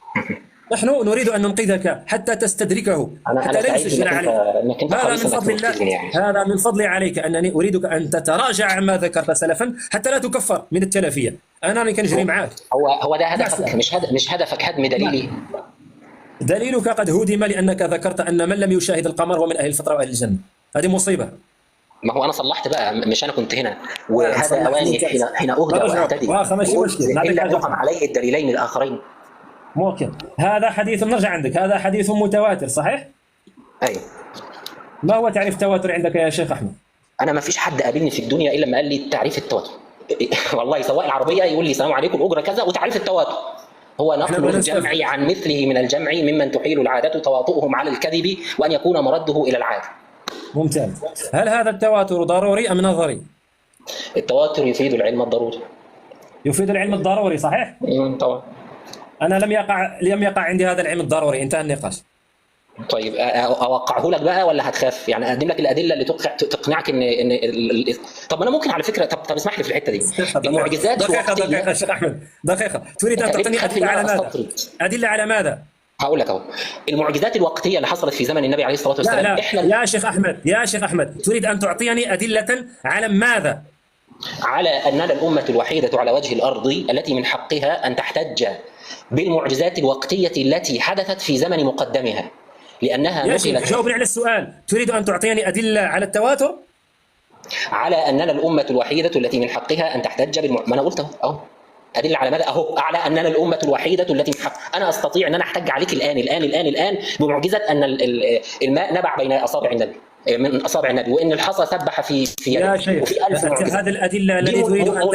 نحن نريد أن ننقذك حتى تستدركه، انا حتى لا سعيد يسجل عليك. انك انت هذا حريص من انك فضل الله، تنقذني يعني. هذا من فضلي عليك، أنني أريدك أن تتراجع عما ذكرت سلفا حتى لا تكفر من التلفية. أنا كنجري معك. هو ده هدفك، مش هدفك هدم دليلي؟ دليلك قد هدم لأنك ذكرت أن من لم يشاهد القمر هو من أهل الفترة وأهل الجنة. هذه مصيبة. ما هو انا صلحت بقى، مش انا كنت هنا، وهذا اواني حين اهدى واهتدي. ماشي مشكلة. الا يقم عليه الدليلين الاخرين. ممكن. هذا حديث، نرجع عندك، هذا حديث متواتر صحيح؟ ايوه. ما هو تعريف التواتر عندك يا شيخ أحمد؟ انا ما فيش حد قابلني في الدنيا الا لما قال لي تعريف التواتر. والله سواق العربيه يقول لي السلام عليكم الاجره كذا وتعريف التواتر هو نقل الجمع عن مثله من الجمع ممن تحيل العاده تواطؤهم على الكذب وان يكون مرده الى العاده. ممتاز. هل هذا التواتر ضروري أم نظري؟ التواتر يفيد العلم الضروري. يفيد العلم الضروري صحيح؟ طبعا. أنا لم يقع عندي هذا العلم الضروري، انتهى النقاش. طيب اوقعه لك بقى ولا هتخاف؟ يعني اقدم لك الادله اللي تقنعك ان طب انا ممكن على فكره، طب اسمح لي في الحته دي. المعجزات دقيقة شيخ أحمد، دقيقة. تريد أن تعطيني أدلة على ماذا؟ أدلة على ماذا؟ هقول لك اهو. المعجزات الوقتيه اللي حصلت في زمن النبي عليه الصلاه والسلام. لا احنا يا شيخ أحمد، تريد أن تعطيني أدلة على ماذا؟ على اننا الامه الوحيده على وجه الارض التي من حقها ان تحتج بالمعجزات الوقتيه التي حدثت في زمن مقدمها، لانها يا شيخ نقلت. جاوبني على السؤال. تريد أن تعطيني أدلة على التواتر؟ على اننا الامه الوحيده التي من حقها ان تحتج ما انا قلت اهو. ادله على ماذا؟ اهو. على اننا الامه الوحيده التي من حق. انا استطيع ان انا احتج عليك الان بمعجزه ان الماء نبع بين اصابع النبي، من اصابع النبي، وان الحصى سبح في يده. يا شيخ، وفي 1000 معجزه. هذه الأدلة التي تريد أن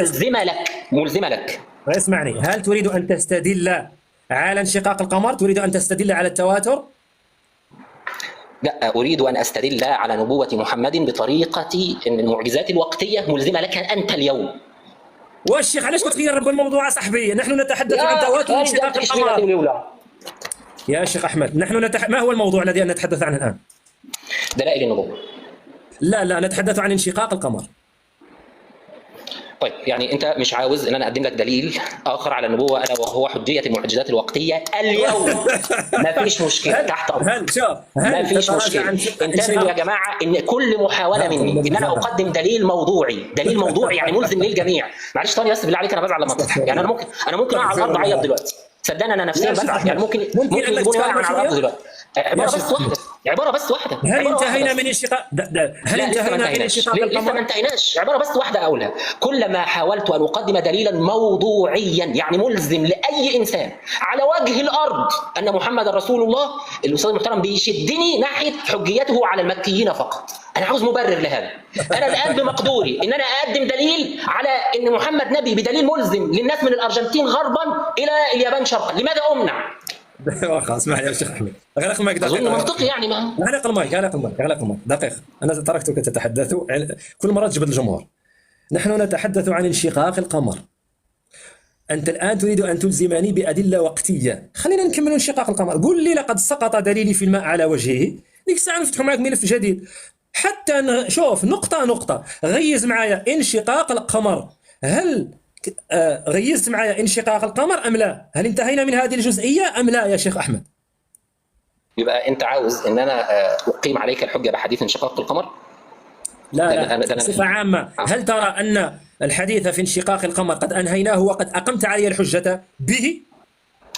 ملزمه لك. اسمعني، هل تريد أن تستدل على انشقاق القمر؟ تريد أن تستدل على التواتر؟ لا، اريد ان استدل على نبوه محمد بطريقه ان المعجزات الوقتيه ملزمه لك انت اليوم. والشيخ علاش تغير الموضوع صاحبي؟ نحن نتحدث عن تواتر انشقاق القمر. يا شيخ أحمد، نحن ما هو الموضوع الذي نتحدث عنه الآن؟ دلائل النبوة. لا، نتحدث عن انشقاق القمر. طيب يعني انت مش عاوز ان انا اقدم لك دليل اخر على النبوه الا وهو حجيه المعجزات الوقتيه اليوم؟ ما فيش مشكله، تحت امرك. ما فيش مشكله. انتبهوا يا جماعه ان كل محاوله مني ان انا اقدم دليل موضوعي يعني ملزم للجميع. معلش طارق بس بالله عليك، انا بزعل لما تضحك. يعني انا ممكن اقع على الارض اعيط دلوقتي، صدقني انا نفسيا بزعل. يعني ممكن يجيبوني واقع على الارض دلوقتي. عباره بس واحده. هل انتهينا من انشقاق؟ هل انتهينا من انشقاق القمر؟ لسه ما انتهيناش. عباره بس واحده اقولها. كلما حاولت ان اقدم دليلا موضوعيا يعني ملزم لاي انسان على وجه الارض ان محمد رسول الله، الاستاذ المحترم بيشدني ناحيه حجيته على المكيين فقط. انا عاوز مبرر لهذا. انا الان بمقدوري ان انا اقدم دليل على ان محمد نبي بدليل ملزم للناس من الارجنتين غربا الى اليابان شرقا. لماذا امنع؟ خلاص اسمح لي يا شيخ احمد، اغلق المايك دقيقه. اظن منطقي يعني. ما اغلق المايك دقيقه. انا تركتك تتحدث، كل مره تجبد الجمهور. نحن نتحدث عن انشقاق القمر. انت الان تريد ان تلزمني بادله وقتيه. خلينا نكمل انشقاق القمر. قل لي لقد سقط دليلي في الماء على وجهه، ديك الساعه نفتحوا معك ملف جديد حتى نشوف نقطه. غيز معايا انشقاق القمر. هل غيزت معايا انشقاق القمر ام لا؟ هل انتهينا من هذه الجزئيه ام لا يا شيخ احمد؟ يبقى انت عاوز ان انا اقيم عليك الحجه بحديث انشقاق القمر؟ لا بصفة عامة، هل ترى أن الحديث في انشقاق القمر قد أنهيناه وقد أقمت علي الحجة به؟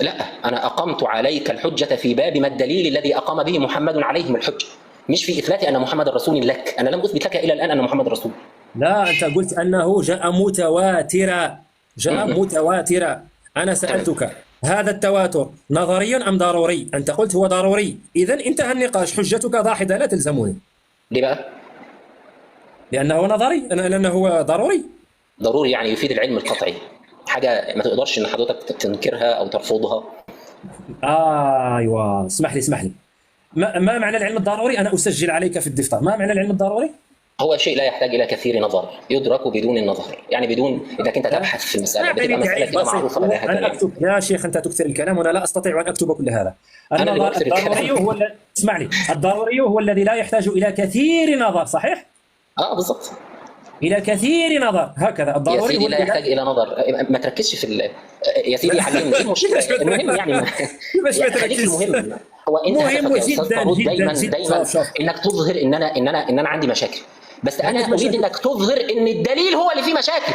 لا، أنا أقمت عليك الحجة في باب ما الدليل الذي أقام به محمد عليهم الحجة، مش في إثبات أن محمد رسول لك. أنا لم أثبت لك إلى الآن أن محمد رسول. لا، أنت قلت أنه جاء متواترا، جاء متواترا. أنا سألتك هذا التواتر نظري أم ضروري؟ أنت قلت هو ضروري. إذن انتهى النقاش، حجتك ضاحدة لا تلزمني. ليه بقى؟ لأنه نظري، لأنه هو ضروري. ضروري يعني يفيد العلم القطعي، حاجة ما تقدرش إن حضرتك تنكرها أو ترفضها. أيوة، اسمح لي. ما معنى العلم الضروري؟ أنا أسجل عليك في الدفتر. ما معنى العلم الضروري؟ هو شيء لا يحتاج إلى كثير نظر، يدرك بدون النظر، يعني بدون إذا كنت تبحث في المسألة بتبقى مسألة كده معروفة لها. أنا أكتب يا شيخ، أنت تكثر الكلام وأنا لا أستطيع أن أكتب كل هذا. أنا اللي بكثر الضروري هو اسمع لي، الضروري هو الذي لا يحتاج إلى كثير نظر، صحيح؟ بالضبط. إلى كثير نظر، هكذا الضروري. يا سيدي لا يحتاج إلى نظر، ما تركزش في يا سيدي علمني إيه المشكلة. المهم يعني خليك المهم. هو أنت مهم جدا دايما إنك تظهر إن أنا عندي مشاكل، بس أنا أريد إنك تظهر إن الدليل هو اللي فيه مشاكل.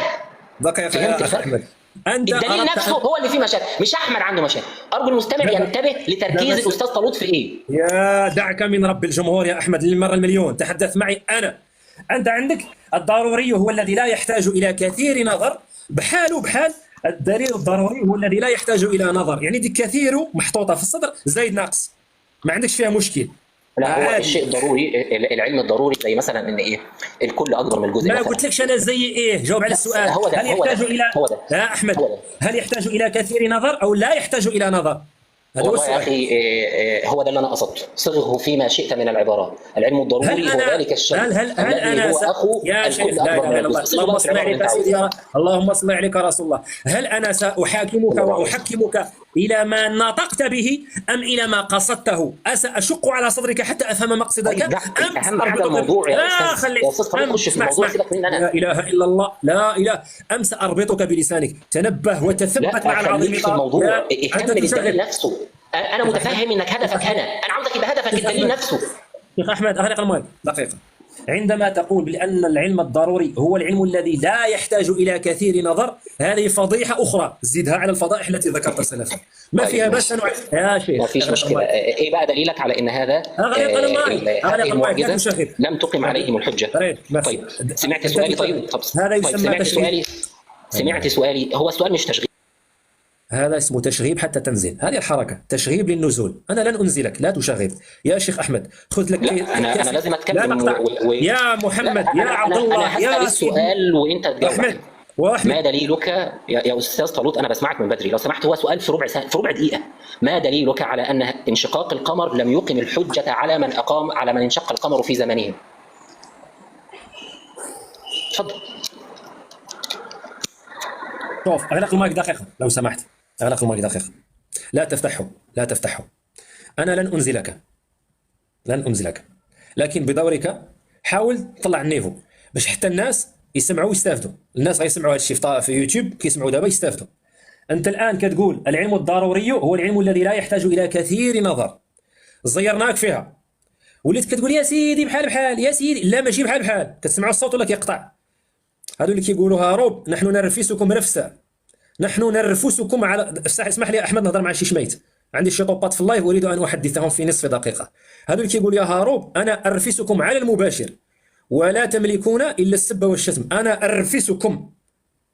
دقيقة يا أخي أحمد، الدليل نفسه هو اللي فيه مشاكل، مش أحمد عنده مشاكل. أرجو المستمع ينتبه لتركيز الأستاذ طالوت في إيه. يا دعك من رب الجمهور يا أحمد، للمرة المليون تحدث معي أنا. أنت عندك الضروري هو الذي لا يحتاج إلى كثير نظر، بحال الدليل الضروري هو الذي لا يحتاج إلى نظر، يعني دي كثير محطوطة في الصدر زايد ناقص، ما عندكش فيها مشكل. لا، هو الشيء الضروري، العلم الضروري زي مثلا ان ايه الكل اكبر من الجزء. ما قلت لكش انا زي ايه، جاوب على السؤال. هل يحتاج الى يا احمد هل يحتاج الى كثير نظر او لا يحتاج الى نظر؟ هذا هو السؤال يا اخي. هو ده اللي انا قصدته، صغه فيما شئت من العبارات. العلم الضروري هو ذلك الشيء هل انا هو اخو يا شيخ، لا اله الا الله، اللهم صل عليك سيدي، اللهم صل عليك رسول الله. هل انا ساحاكمك واحكمك الى ما نطقت به ام الى ما قصدته؟ اشق على صدرك حتى افهم مقصدك ام اهم حاجه الموضوع يا استاذ. يا استاذ خش في الموضوع، سيبك مني انا. لا اله الا الله، لا اله. ام ساربطك بلسانك، تنبه وتثبت مع العظيم في الموضوع. اهتم بالدليل نفسه. انا متفهم انك هدفك انا عاوزك يبقى هدفك الدليل نفسه. شيخ احمد اغلق المايك دقيقه. عندما تقول بأن العلم الضروري هو العلم الذي لا يحتاج إلى كثير نظر، هذه فضيحة أخرى زدها على الفضائح التي ذكرت سلفا، ما فيها بس يا شيخ. ما فيش مشكلة. إيه بقى دليلك على أن هذا هذه المعجزة لم تقم عليهم الحجة؟ طيب سمعت سؤالي؟ طيب هذا يسمى سمعت سؤالي. هو السؤال مش تشغيب، هذا اسمه تشغيب حتى تنزل. هذه الحركة تشغيب للنزول. أنا لن أنزلك، لا تشغب يا شيخ أحمد. خذ لك أنا لازم أتكلم يا محمد يا عبد الله يا السؤال وأنت تجاوب. وأحمد ما دليلك يا أستاذ طالوت؟ أنا بسمعك من بدري، لو سمحت. هو سؤال في ربع دقيقة. ما دليلك على أن انشقاق القمر لم يقم الحجة على من انشق القمر في زمنهم؟ تفضل. شوف، أغلق المايك دقيقة لو سمحت، أغلق المايك دقيقة. لا تفتحه. أنا لن أنزلك، لكن بدورك حاول تطلع النيفو باش حتى الناس يسمعوا ويستافدوا. الناس غيسمعوا هذا الشيء في يوتيوب، كيسمعوا دابا يستافدوا. أنت الآن كتقول العلم الضروري هو العلم الذي لا يحتاج إلى كثير نظر، زيرناك فيها، وليت كتقول يا سيدي بحال يا سيدي. لا ماشي بحال، كتسمعوا الصوت ولا كيقطع. هادو اللي كيقولوا هاروب، نحن نرفسكم رفسا، نحن نرفسكم على. اسمح لي احمد نهضر مع شي شميت، عندي شي طوبات في اللايف اريد ان احدثهم في نصف دقيقه. هذا اللي كيقول يا هاروب انا ارفسكم على المباشر ولا تملكون الا السب والشتم. انا ارفسكم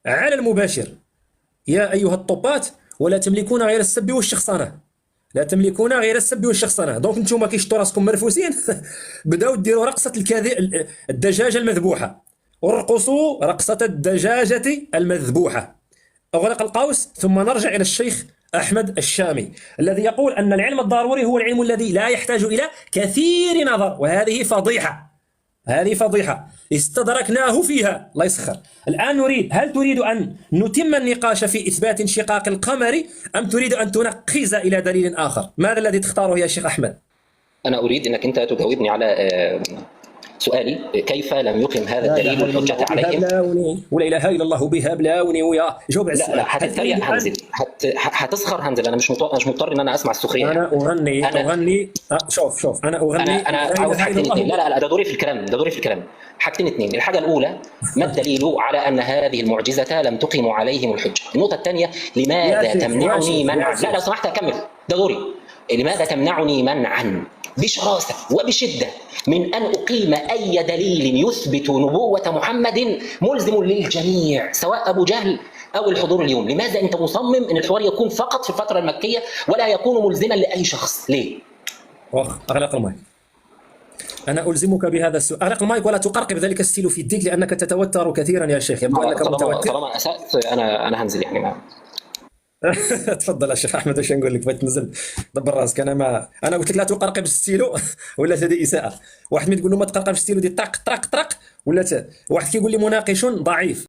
على المباشر يا ايها الطوبات ولا تملكون غير السب والشخصنه، لا تملكون غير السب والشخصنه. دونك نتوما كيشطوا راسكم مرفوسين بداو ديروا رقصه الدجاجه المذبوحه، ارقصوا رقصه الدجاجه المذبوحه. أغلق القوس. ثم نرجع إلى الشيخ أحمد الشامي الذي يقول أن العلم الضروري هو العلم الذي لا يحتاج إلى كثير نظر، وهذه فضيحة استدركناه فيها. الله يسخر. الآن هل تريد أن نتم النقاش في إثبات انشقاق القمر أم تريد أن تنقز إلى دليل آخر؟ ماذا الذي تختاره يا شيخ أحمد؟ أنا أريد أنك أنت تجاوبني على سؤالي كيف لم يقم هذا الدليل الحجة عليهم؟ ولا اله الا الله بها بلاوني ويا جاوب على السؤال. لا هتتريق هنزل، هتسخر هنزل. انا مش مضطر ان انا اسمع السخريه. انا اغني شوف انا اغني. انا عاوز حاجتين اثنين. لا ده دوري في الكلام. حاجتين اثنين. الحاجه الاولى، ما الدليل على ان هذه المعجزه لم تقم عليهم الحجه؟ النقطه الثانيه، لماذا تمنعني منعا؟ لا لو سمحت اكمل، ده دوري. لماذا تمنعني منعا بشراسه وبشده من ان اقيم اي دليل يثبت نبوه محمد ملزم للجميع سواء ابو جهل او الحضور اليوم؟ لماذا انت مصمم ان الحوار يكون فقط في الفتره المكيه ولا يكون ملزما لاي شخص؟ ليه؟ اغلق المايك. انا الزمك بهذا السؤال. اغلق المايك ولا تقرقب ذلك الستيلو في الديك لانك تتوتر كثيرا يا شيخ. يبدو انك متوتر. طالما اسات انا هنزل يعني ما. تفضل يا شيخ احمد. واش نقول لك؟ بغيت تنزل دبر راسك. انا قلت لك لا تقرقب الستيلو ولا هذه اساءه. واحد ما تقول له ما تقرقبش الستيلو دي طق طق طق، ولا واحد كيقول لي مناقش ضعيف.